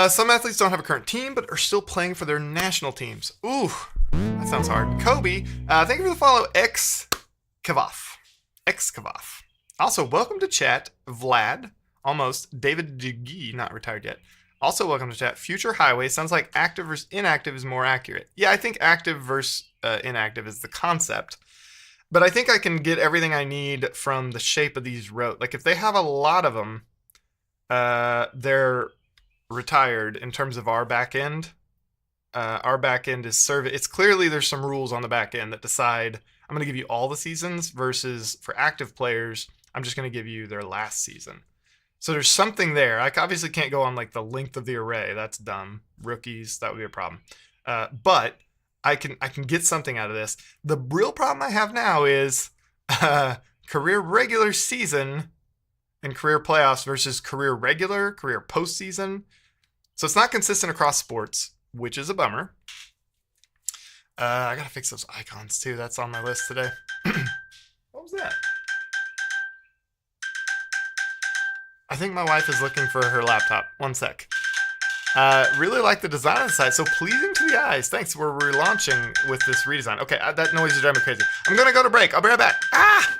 Some athletes don't have a current team, but are still playing for their national teams. Ooh, that sounds hard. Kobe, thank you for the follow, X-Kavaf. Also, welcome to chat, Vlad. Almost. David Jiggy, not retired yet. Also, welcome to chat. Future Highway. Sounds like active versus inactive is more accurate. Yeah, I think active versus inactive is the concept. But I think I can get everything I need from the shape of these rows. Like, if they have a lot of them, they're retired in terms of our back end. Our back end is service. It's clearly there's some rules on the back end that decide I'm going to give you all the seasons versus for active players, I'm just going to give you their last season. So there's something there. I obviously can't go on like the length of the array. That's dumb. Rookies, that would be a problem. But I can get something out of this. The real problem I have now is career regular season and career playoffs versus career regular, career postseason. So it's not consistent across sports, which is a bummer. I gotta fix those icons too. That's on my list today. What was that? I think my wife is looking for her laptop. One sec. Really like the design of the site. So pleasing to the eyes. Thanks. We're relaunching with this redesign. Okay, that noise is driving me crazy. I'm gonna go to break. I'll be right back. Ah!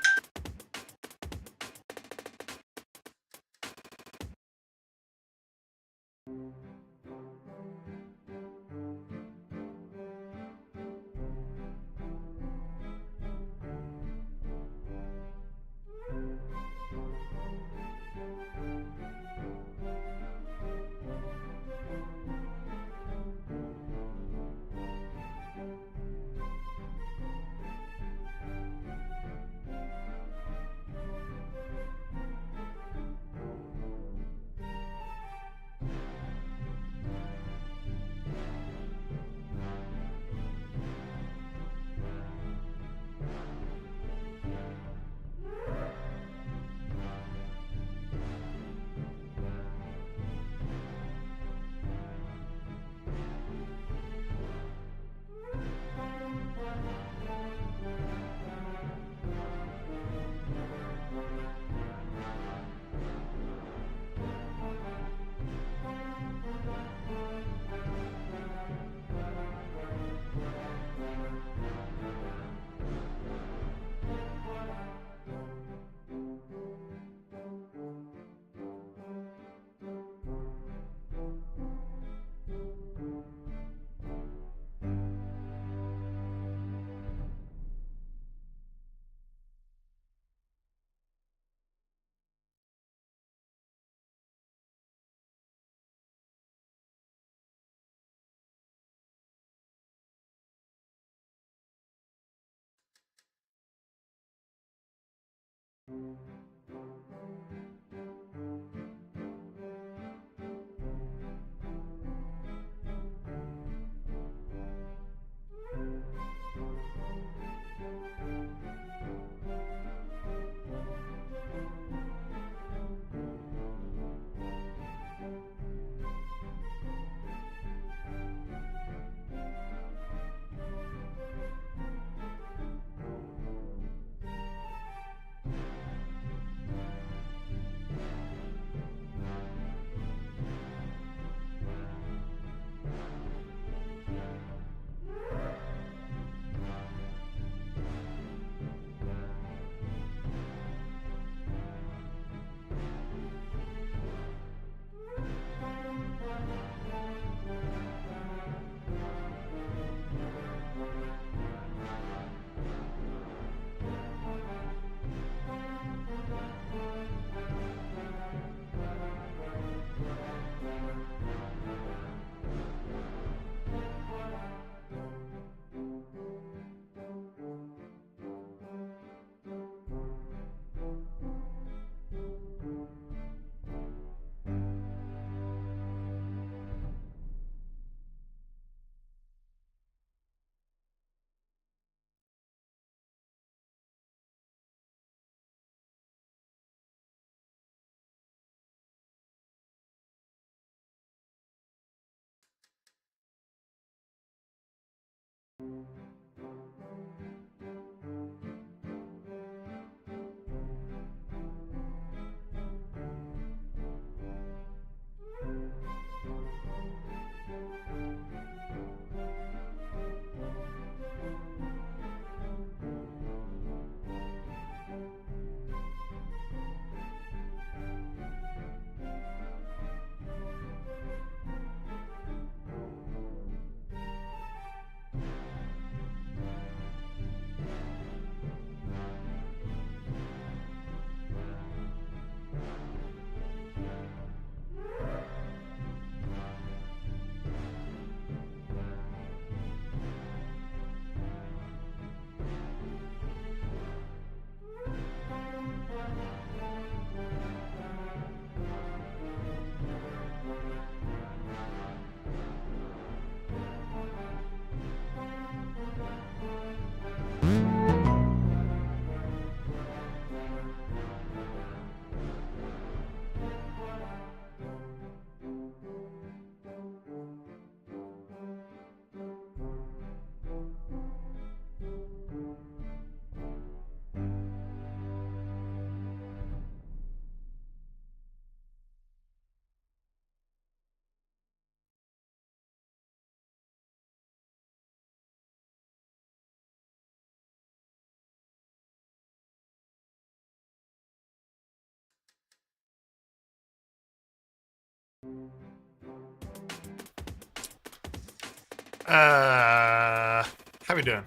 How we doing?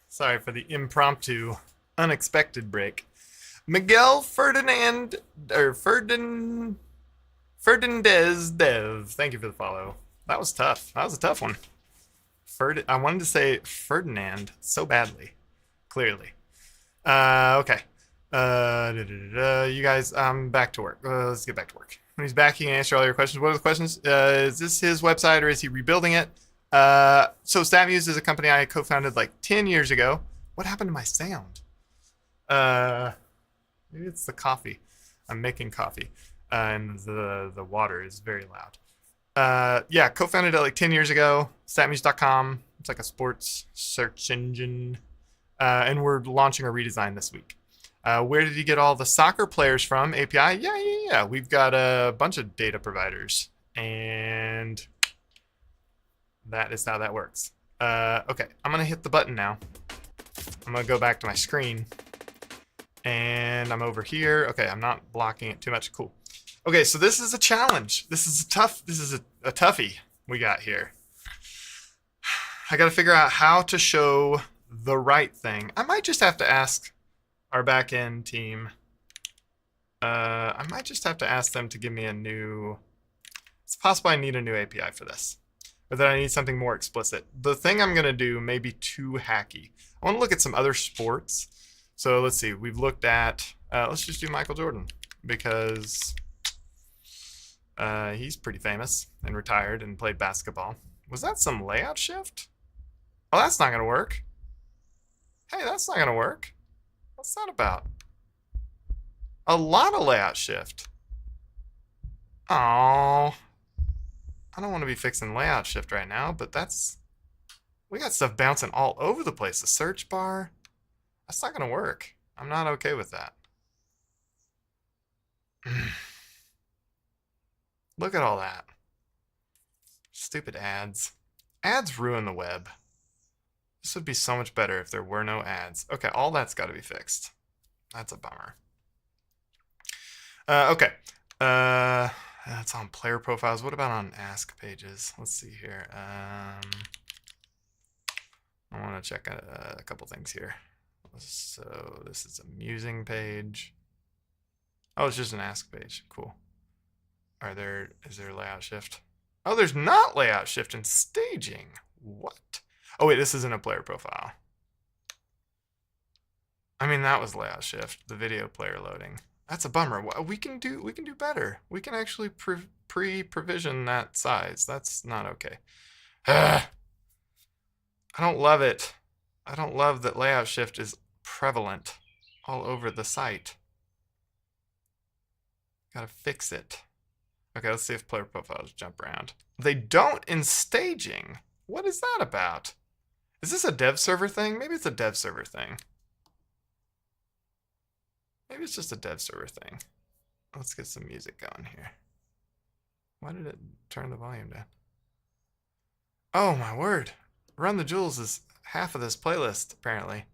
Sorry for the impromptu, unexpected break. Miguel Ferdinand or Ferdinandez Dev. Thank you for the follow. That was tough. That was a tough one. I wanted to say Ferdinand so badly. Clearly. Okay. You guys, I'm back to work. Let's get back to work. When he's back, he can answer all your questions. What are the questions? Is this his website or is he rebuilding it? So StatMuse is a company I co-founded like 10 years ago. What happened to my sound? Maybe it's the coffee. I'm making coffee, and the water is very loud. Yeah, co-founded it like 10 years ago. Statmuse.com. It's like a sports search engine, and we're launching a redesign this week. Where did you get all the soccer players from? API? Yeah. We've got a bunch of data providers, and that is how that works. Okay, I'm gonna hit the button now. I'm gonna go back to my screen, and I'm over here. Okay, I'm not blocking it too much. Cool. Okay, so this is a challenge. This is a toughie we got here. I gotta figure out how to show the right thing. I might just have to ask our back-end team. I might just have to ask them to give me a new... It's possible I need a new API for this, or that I need something more explicit. The thing I'm gonna do may be too hacky. I wanna look at some other sports. So let's see, we've looked at Let's just do Michael Jordan because he's pretty famous and retired and played basketball. Was that some layout shift? Oh, that's not going to work. Hey, that's not going to work. What's that about? A lot of layout shift. Oh, I don't want to be fixing layout shift right now, but we got stuff bouncing all over the place. The search bar, that's not going to work. I'm not okay with that. Look at all that. Stupid ads. Ads ruin the web. This would be so much better if there were no ads. Okay, all that's got to be fixed. That's a bummer. Okay. That's on player profiles. What about on ask pages? Let's see here. I want to check a couple things here. So this is a musing page. Oh, it's just an ask page. Cool. Is there layout shift? Oh, there's not layout shift in staging. What? Oh wait, this isn't a player profile. I mean, that was layout shift, the video player loading. That's a bummer. We can do better. We can actually pre-provision that size. That's not okay. I don't love it. I don't love that layout shift is prevalent all over the site. Gotta fix it. Okay, let's see if player profiles jump around. They don't in staging. What is that about? Is this a dev server thing? Maybe it's a dev server thing. Maybe it's just a dev server thing. Let's get some music going here. Why did it turn the volume down? Oh my word. Run the Jewels is half of this playlist, apparently.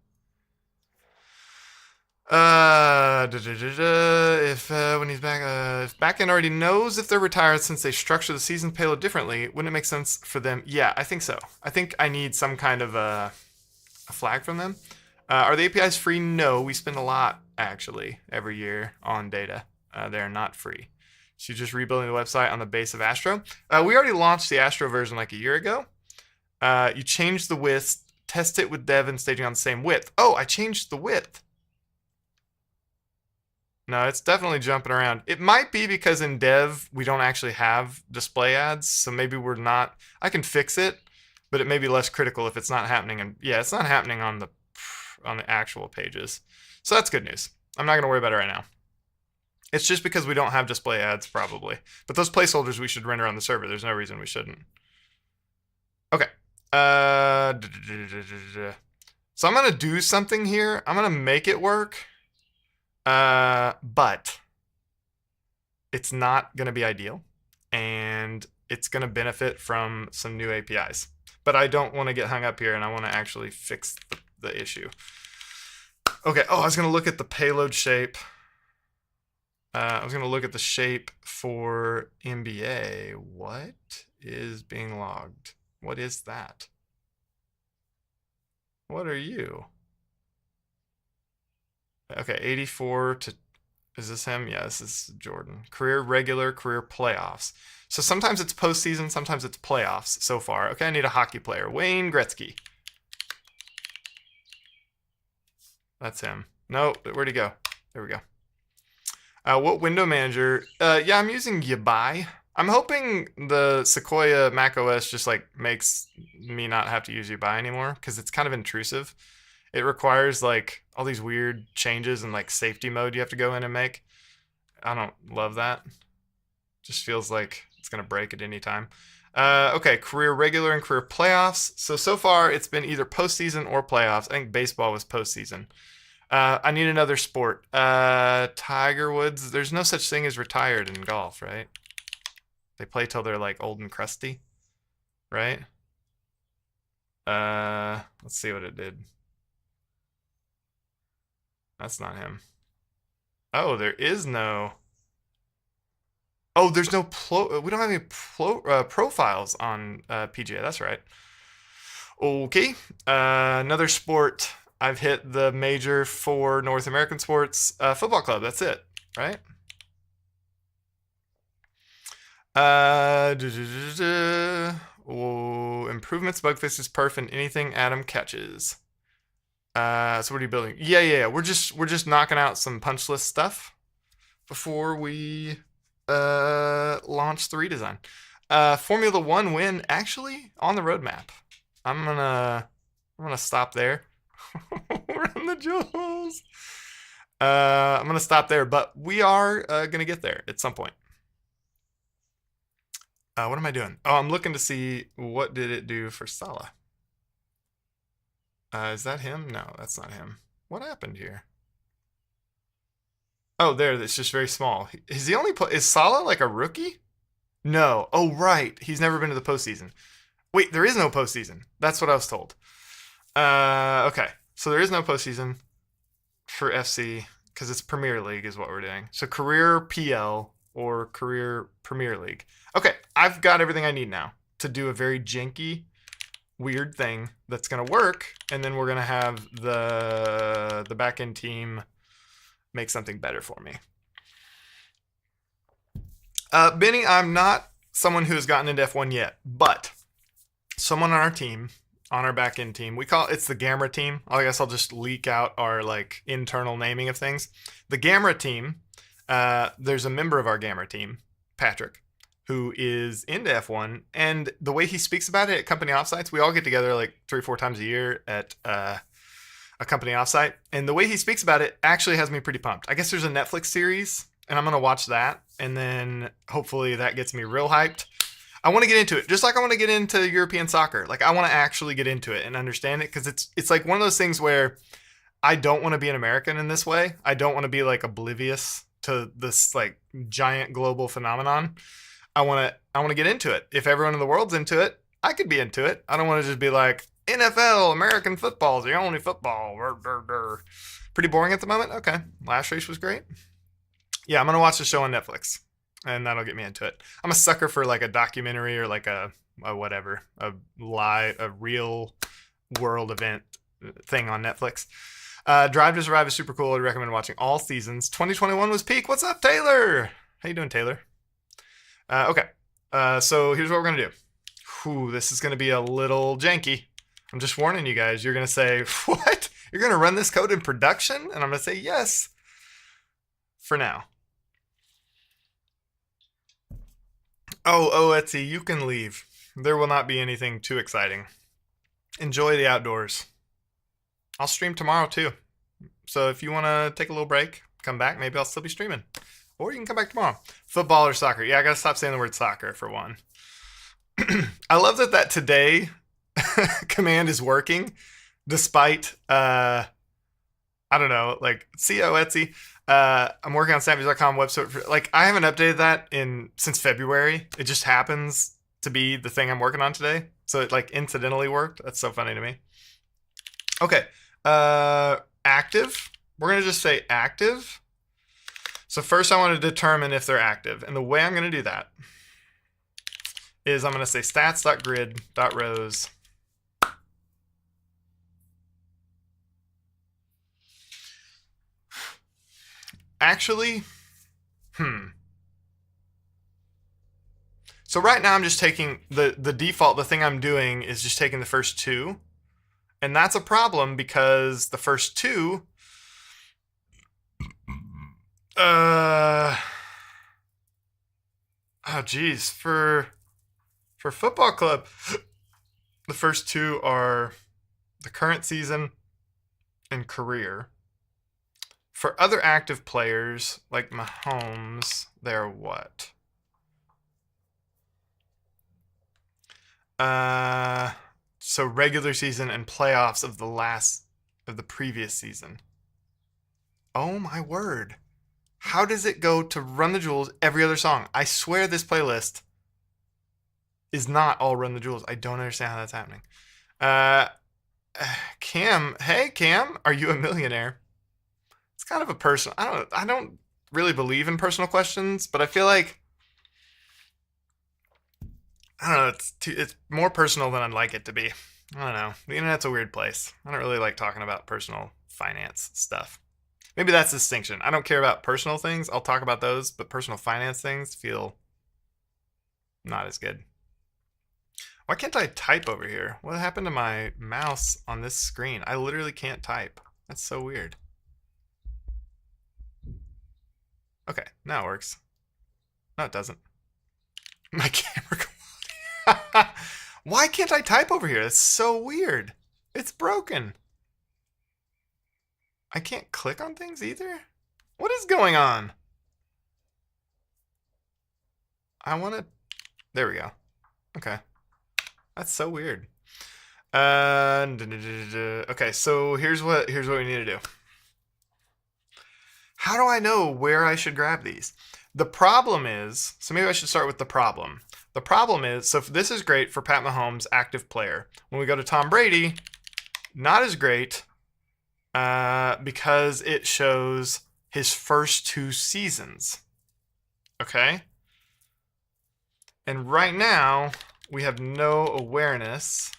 If when he's back, if backend already knows if they're retired since they structure the season payload differently, wouldn't it make sense for them? Yeah, I think so. I think I need some kind of a flag from them. Are the APIs free? No, we spend a lot actually every year on data. They're not free. So you're just rebuilding the website on the base of Astro. We already launched the Astro version like a year ago. You change the width, test it with dev and staging on the same width. Oh, I changed the width. No, it's definitely jumping around. It might be because in dev, we don't actually have display ads. So maybe we're not, I can fix it, but it may be less critical if it's not happening. And yeah, it's not happening on the actual pages. So that's good news. I'm not gonna worry about it right now. It's just because we don't have display ads probably. But those placeholders we should render on the server. There's no reason we shouldn't. Okay. So I'm gonna do something here. I'm gonna make it work. But it's not going to be ideal and it's going to benefit from some new APIs. But I don't want to get hung up here and I want to actually fix the issue. Okay. Oh, I was going to look at the payload shape. I was going to look at the shape for NBA. What is being logged? What is that? What are you? Okay, 84 to, is this him? Yeah, this is Jordan. Career regular, career playoffs. So sometimes it's postseason, sometimes it's playoffs so far. Okay, I need a hockey player. Wayne Gretzky. That's him. No, where'd he go? There we go. What window manager? Yeah, I'm using Yabai. I'm hoping the Sequoia macOS just like makes me not have to use Yabai anymore because it's kind of intrusive. It requires like all these weird changes and like safety mode you have to go in and make. I don't love that. Just feels like it's gonna break at any time. Okay, career regular and career playoffs. So far it's been either postseason or playoffs. I think baseball was postseason. I need another sport. Tiger Woods. There's no such thing as retired in golf, right? They play till they're like old and crusty, right? Let's see what it did. That's not him. Oh, there is no. Oh, there's no we don't have any profiles on PGA. That's right. Okay. Another sport. I've hit the major for North American sports. Football club. That's it, right? Oh, improvements, bug fixes, perf, and anything Adam catches. So what are you building? Yeah. We're just knocking out some punch list stuff before we launch the redesign. Formula One win actually on the roadmap. I'm gonna stop there. Run the jewels. I'm gonna stop there, but we are gonna get there at some point. What am I doing? Oh, I'm looking to see what did it do for Salah. Is that him? No, that's not him. What happened here? Oh, there. It's just very small. Is the only is Salah like a rookie? No. Oh, right. He's never been to the postseason. Wait, there is no postseason. That's what I was told. Okay. So there is no postseason for FC because it's Premier League is what we're doing. So career PL or career Premier League. Okay, I've got everything I need now to do a very janky, weird thing that's gonna work, and then we're gonna have the back end team make something better for me. Benny, I'm not someone who has gotten into F1 yet, but someone on our team, on our back end team, it's the Gamma team. I guess I'll just leak out our like internal naming of things. The Gamma team, there's a member of our Gamma team, Patrick, who is into F1, and the way he speaks about it at company offsites, we all get together like 3 or 4 times a year at a company offsite, and the way he speaks about it actually has me pretty pumped. I guess there's a Netflix series, and I'm gonna watch that, and then hopefully that gets me real hyped. I want to get into it, just like I want to get into European soccer. Like I want to actually get into it and understand it, because it's like one of those things where I don't want to be an American in this way. I don't want to be like oblivious to this like giant global phenomenon. I want to get into it. If everyone in the world's into it, I could be into it. I don't want to just be like NFL, American football is the only football. Pretty boring at the moment. Okay, last race was great. Yeah, I'm gonna watch the show on Netflix, and that'll get me into it. I'm a sucker for like a documentary or like a whatever, a real world event thing on Netflix. Drive to Survive is super cool. I'd recommend watching all seasons. 2021 was peak. What's up, Taylor? How you doing, Taylor? Okay, so here's what we're gonna do. Whew, this is gonna be a little janky. I'm just warning you guys. You're gonna say, what? You're gonna run this code in production? And I'm gonna say yes. For now. Oh, Etsy, you can leave. There will not be anything too exciting. Enjoy the outdoors. I'll stream tomorrow too. So if you want to take a little break, come back. Maybe I'll still be streaming. Or you can come back tomorrow. Football or soccer? Yeah, I gotta stop saying the word soccer for one. I love that today command is working despite I don't know, like CO Etsy. I'm working on Snappy.com website for, like, I haven't updated that since February. It just happens to be the thing I'm working on today. So it like incidentally worked. That's so funny to me. Okay. Active. We're gonna just say active. So first I want to determine if they're active. And the way I'm going to do that is I'm going to say stats.grid.rows. Actually, So right now I'm just taking the default, the thing I'm doing is just taking the first 2. And that's a problem because the first 2 oh geez, for football club, the first 2 are the current season and career. For other active players like Mahomes, they're what? So regular season and playoffs of the previous season. Oh my word. How does it go to Run the Jewels every other song? I swear this playlist is not all Run the Jewels. I don't understand how that's happening. Cam, hey Cam, are you a millionaire? It's kind of a personal. I don't really believe in personal questions, but I feel like I don't know. It's more personal than I'd like it to be. I don't know. The internet's a weird place. I don't really like talking about personal finance stuff. Maybe that's the distinction. I don't care about personal things. I'll talk about those, but personal finance things feel not as good. Why can't I type over here? What happened to my mouse on this screen? I literally can't type. That's so weird. Okay, now it works. No, it doesn't. My camera. Why can't I type over here? That's so weird. It's broken. I can't click on things either? What is going on? I want to... There we go. Okay. That's so weird. Okay, so here's what we need to do. How do I know where I should grab these? The problem is, so maybe I should start with the problem. The problem is, so this is great for Pat Mahomes, active player. When we go to Tom Brady, not as great because it shows his first 2 seasons. Okay? And right now, we have no awareness.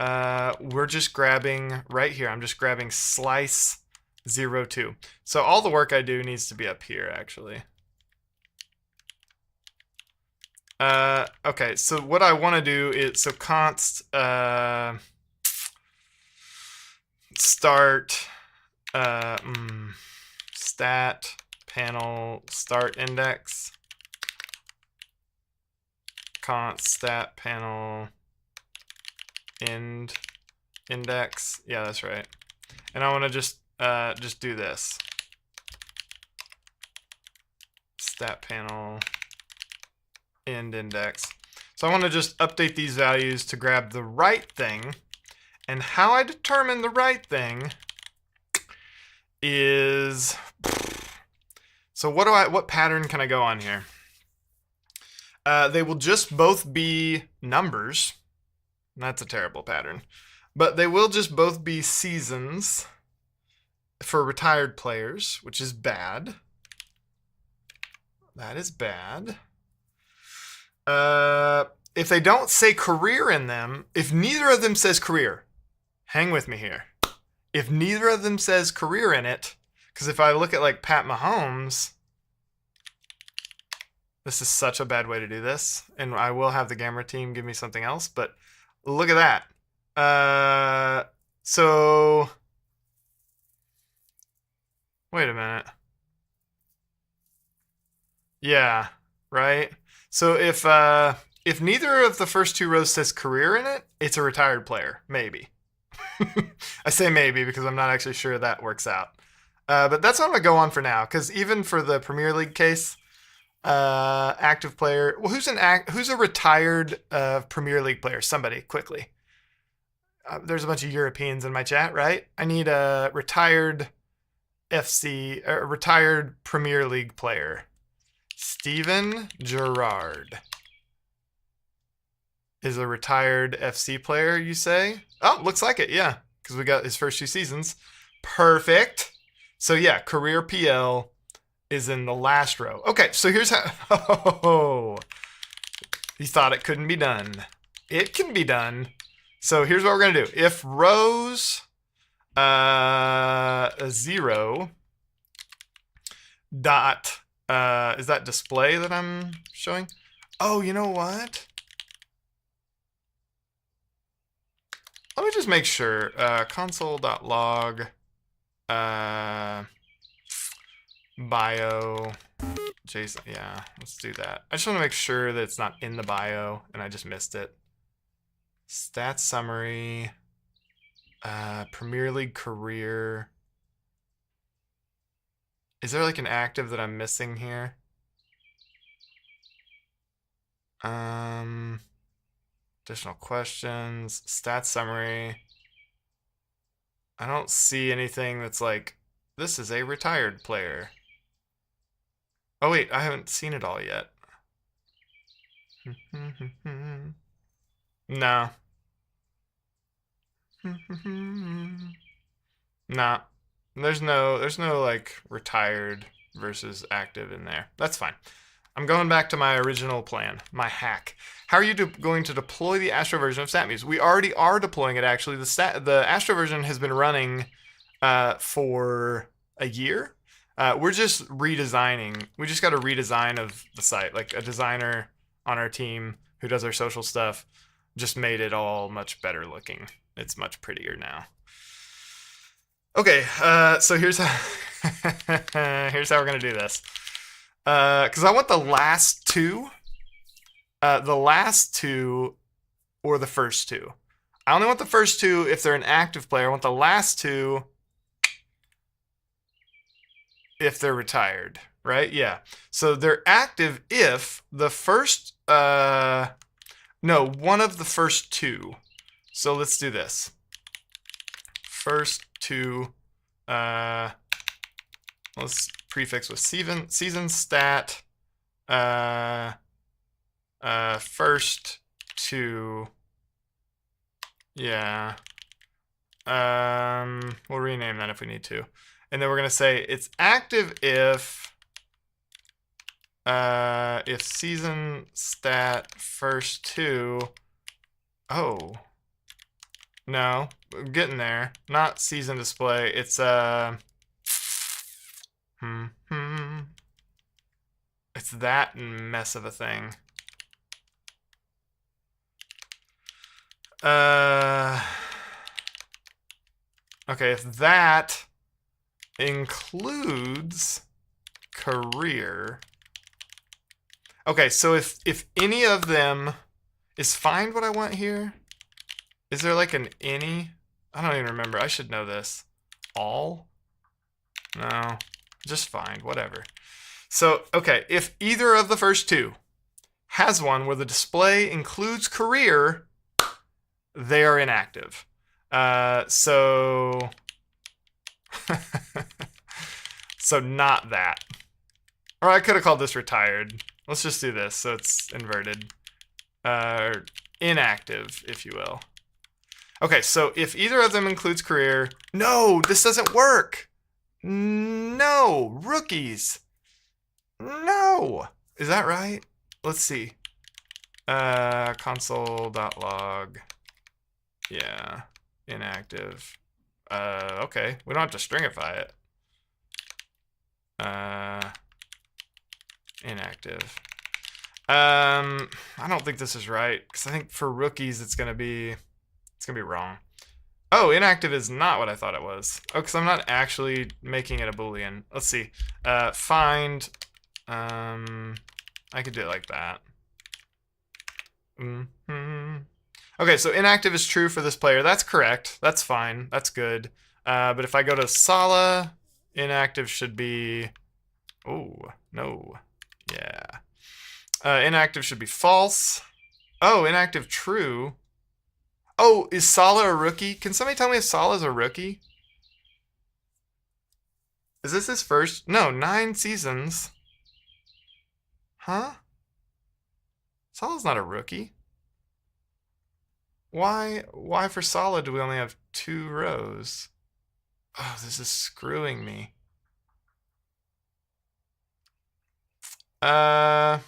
We're just grabbing right here. I'm just grabbing slice 02. So all the work I do needs to be up here, actually. Okay, so what I want to do is, so const start stat panel start index const stat panel end index. Yeah, that's right. And I want to just do this. Stat panel end index. So I want to just update these values to grab the right thing. And how I determine the right thing is, so what pattern can I go on here? They will just both be numbers. That's a terrible pattern. But they will just both be seasons for retired players, which is bad. That is bad. If they don't say career in them, if neither of them says career, hang with me here. If neither of them says career in it, because if I look at like Pat Mahomes, this is such a bad way to do this, and I will have the Gamma team give me something else, but look at that. So wait a minute. Yeah, right? So if neither of the first 2 rows says career in it, it's a retired player, maybe. I say maybe because I'm not actually sure that works out. But that's what I'm going to go on for now, because even for the Premier League case, active player, well, who's a retired Premier League player? Somebody, quickly. There's a bunch of Europeans in my chat, right? I need a retired retired Premier League player. Steven Gerrard is a retired FC player, you say? Oh, looks like it, yeah, because we got his first 2 seasons. Perfect. So yeah, career PL is in the last row. Okay, so here's how. Oh, you thought it couldn't be done. It can be done. So here's what we're gonna do. If rows 0 dot is that display that I'm showing? Oh, you know what? Let me just make sure. Console.log bio JSON. Yeah, let's do that. I just want to make sure that it's not in the bio and I just missed it. Stats summary. Premier League career. Is there like an active that I'm missing here? Additional questions, stats summary. I don't see anything that's like, this is a retired player. Oh wait, I haven't seen it all yet. No. Nah. There's no like retired versus active in there. That's fine. I'm going back to my original plan, my hack. How are you going to deploy the Astro version of StatMuse? We already are deploying it, actually. The Astro version has been running for a year. We're just redesigning. We just got a redesign of the site, like a designer on our team who does our social stuff just made it all much better looking. It's much prettier now. Okay, so here's how here's how we're gonna do this. Because I want the last two or the first two. I only want the first two if they're an active player. I want the last two if they're retired, right? Yeah. So they're active if the first, one of the first two. So let's do this. First two, let's prefix with season stat, first two, yeah. We'll rename that if we need to. And then we're going to say it's active if season stat first two. Oh, no, we're getting there. Not season display. It's it's that mess of a thing. Okay, if that includes career. Okay, so if any of them is find what I want here. Is there like an any? I don't even remember. I should know this. All? No, just find, whatever. So, okay, if either of the first two has one where the display includes career, they are inactive. So not that. Or I could have called this retired. Let's just do this so it's inverted. Inactive, if you will. Okay, so if either of them includes career, no, this doesn't work. No, rookies. No. Is that right? Let's see. Console.log. Yeah, inactive. Okay, we don't have to stringify it. Inactive. I don't think this is right because I think for rookies it's gonna be wrong. Oh, inactive is not what I thought it was. Oh, because I'm not actually making it a Boolean. Let's see. Find. I could do it like that. Okay, so inactive is true for this player. That's correct. That's fine. That's good. But if I go to Sala, inactive should be. Oh, no. Yeah. Inactive should be false. Oh, inactive true. Oh, is Sala a rookie? Can somebody tell me if Sala's a rookie? Is this his first? No, 9 seasons. Huh? Sala's not a rookie. Why for Sala do we only have 2 rows? Oh, this is screwing me. No.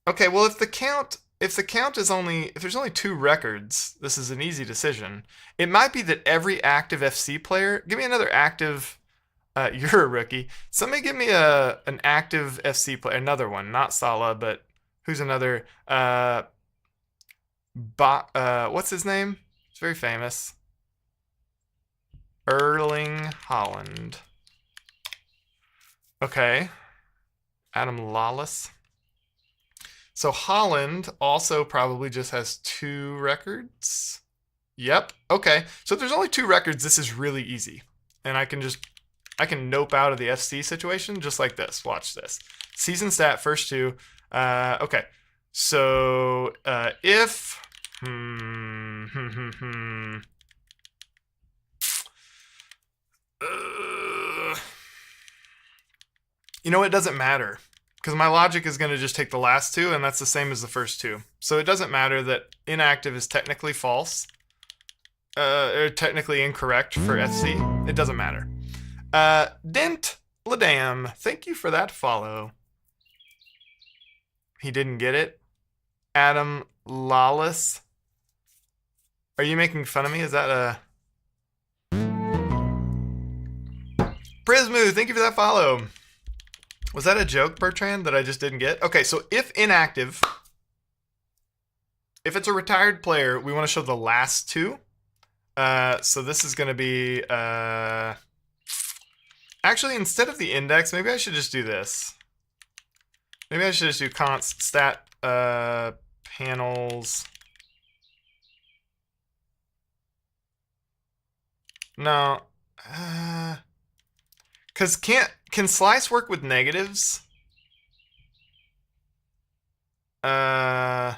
Okay, well if there's only 2 records, this is an easy decision. It might be that every active FC player, give me another active, you're a rookie. Somebody give me an active FC player, another one, not Salah, but who's another, what's his name? It's very famous. Erling Haaland. Okay. Adam Lawless. So Haaland also probably just has 2 records. Yep. Okay. So if there's only 2 records, this is really easy. And I can nope out of the FC situation just like this. Watch this. Season stat, first 2. Okay. So if you know, it doesn't matter. Because my logic is going to just take the last 2, and that's the same as the first 2. So it doesn't matter that inactive is technically false, or technically incorrect for FC. It doesn't matter. Dent Ladam, thank you for that follow. He didn't get it. Adam Lawless. Are you making fun of me? Is that a... Prismu, thank you for that follow. Was that a joke, Bertrand, that I just didn't get? Okay, so if inactive, if it's a retired player, we want to show the last two. So this is going to be... actually, instead of the index, maybe I should just do this. Maybe I should just do const stat panels. No. Because can slice work with negatives? Can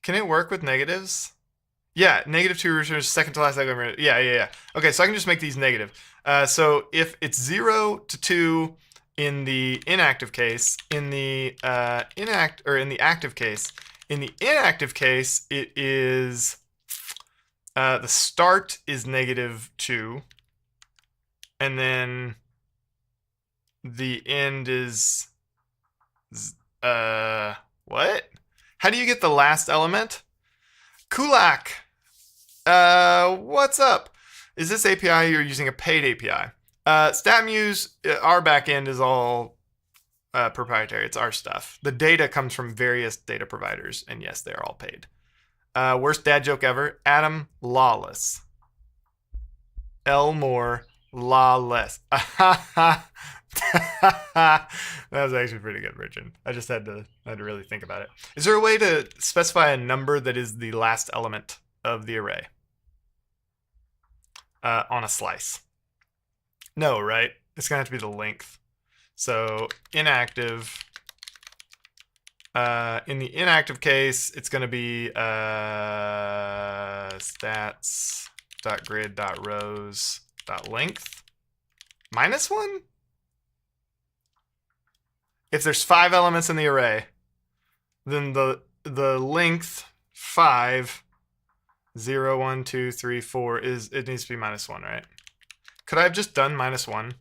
it work with negatives? Yeah, -2 returns second to last. Yeah. Okay, so I can just make these negative. So if it's 0 to 2 in the inactive case, in the active case, in the inactive case, it is the start is -2, and then the end is what? How do you get the last element? Kulak, what's up? Is this API you're using a paid API? StatMuse, our backend is all proprietary. It's our stuff. The data comes from various data providers, and yes, they're all paid. Worst dad joke ever. Adam Lawless. Elmore Lawless. That was actually pretty good, Richard. I just had to really think about it. Is there a way to specify a number that is the last element of the array on a slice? No, right? It's gonna have to be the length. So inactive. In the inactive case, it's gonna be stats.grid.rows.length -1. If there's 5 elements in the array, then the length 5, 0, 1, 2, 3, 4 is, it needs to be -1, right? Could I have just done -1?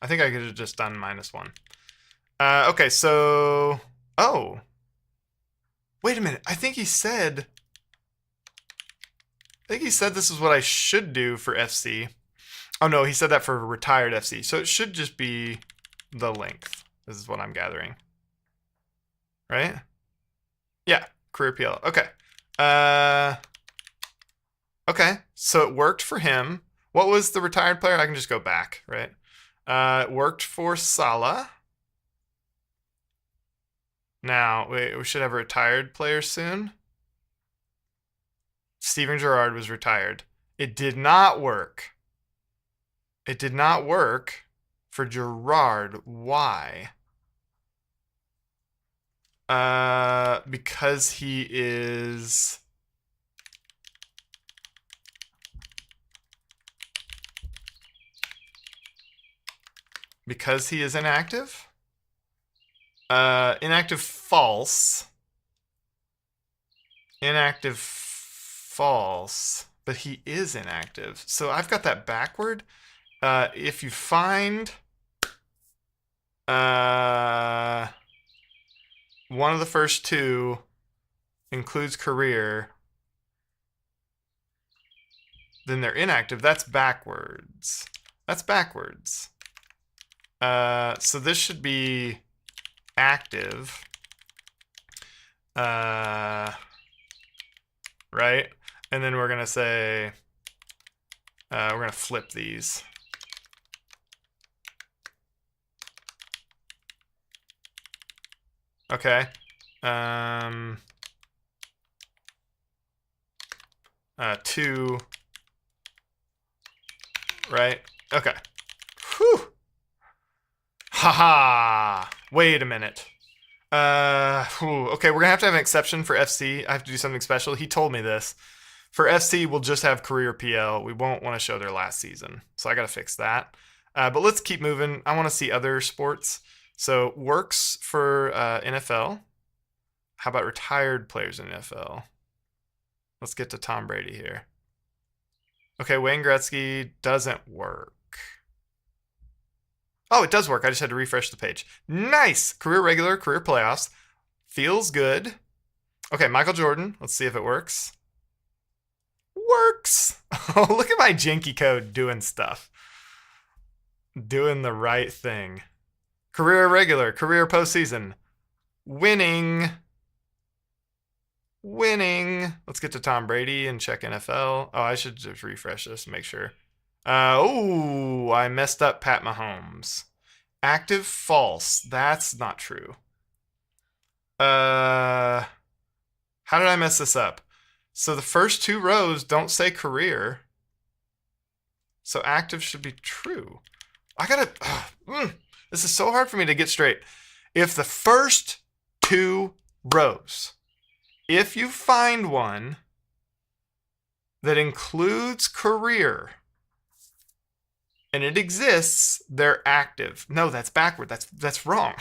I think I could have just done -1. Okay, so, oh, wait a minute. I think he said this is what I should do for FC. Oh no, he said that for retired FC. So it should just be the length. This is what I'm gathering. Right? Yeah, career PL. Okay. Okay, so it worked for him. What was the retired player? I can just go back, right? It worked for Salah. Now, we should have a retired player soon. Steven Gerrard was retired. It did not work. It did not work for Gerrard. Why? Because he is... Because he is inactive? Inactive false. Inactive false. But he is inactive. So I've got that backward. If you find one of the first two includes career, then they're inactive. That's backwards. That's backwards. So this should be active. Right? And then we're going to say, we're going to flip these. Okay. 2. Right? Okay. Whew. Haha. Wait a minute. Okay, we're gonna have to have an exception for FC. I have to do something special. He told me this. For FC, we'll just have career PL. We won't want to show their last season. So I gotta fix that. But let's keep moving. I want to see other sports. So works for NFL. How about retired players in NFL? Let's get to Tom Brady here. Okay, Wayne Gretzky doesn't work. Oh, it does work. I just had to refresh the page. Nice! Career regular, career playoffs. Feels good. Okay, Michael Jordan. Let's see if it works. Works! Oh, look at my janky code doing stuff. Doing the right thing. Career regular, career postseason. Winning. Winning. Let's get to Tom Brady and check NFL. Oh, I should just refresh this and make sure. I messed up Pat Mahomes. Active, false. That's not true. How did I mess this up? So the first two rows don't say career. So active should be true. This is so hard for me to get straight. If the first two rows, if you find one that includes career and it exists, they're active. No, that's backward. That's wrong.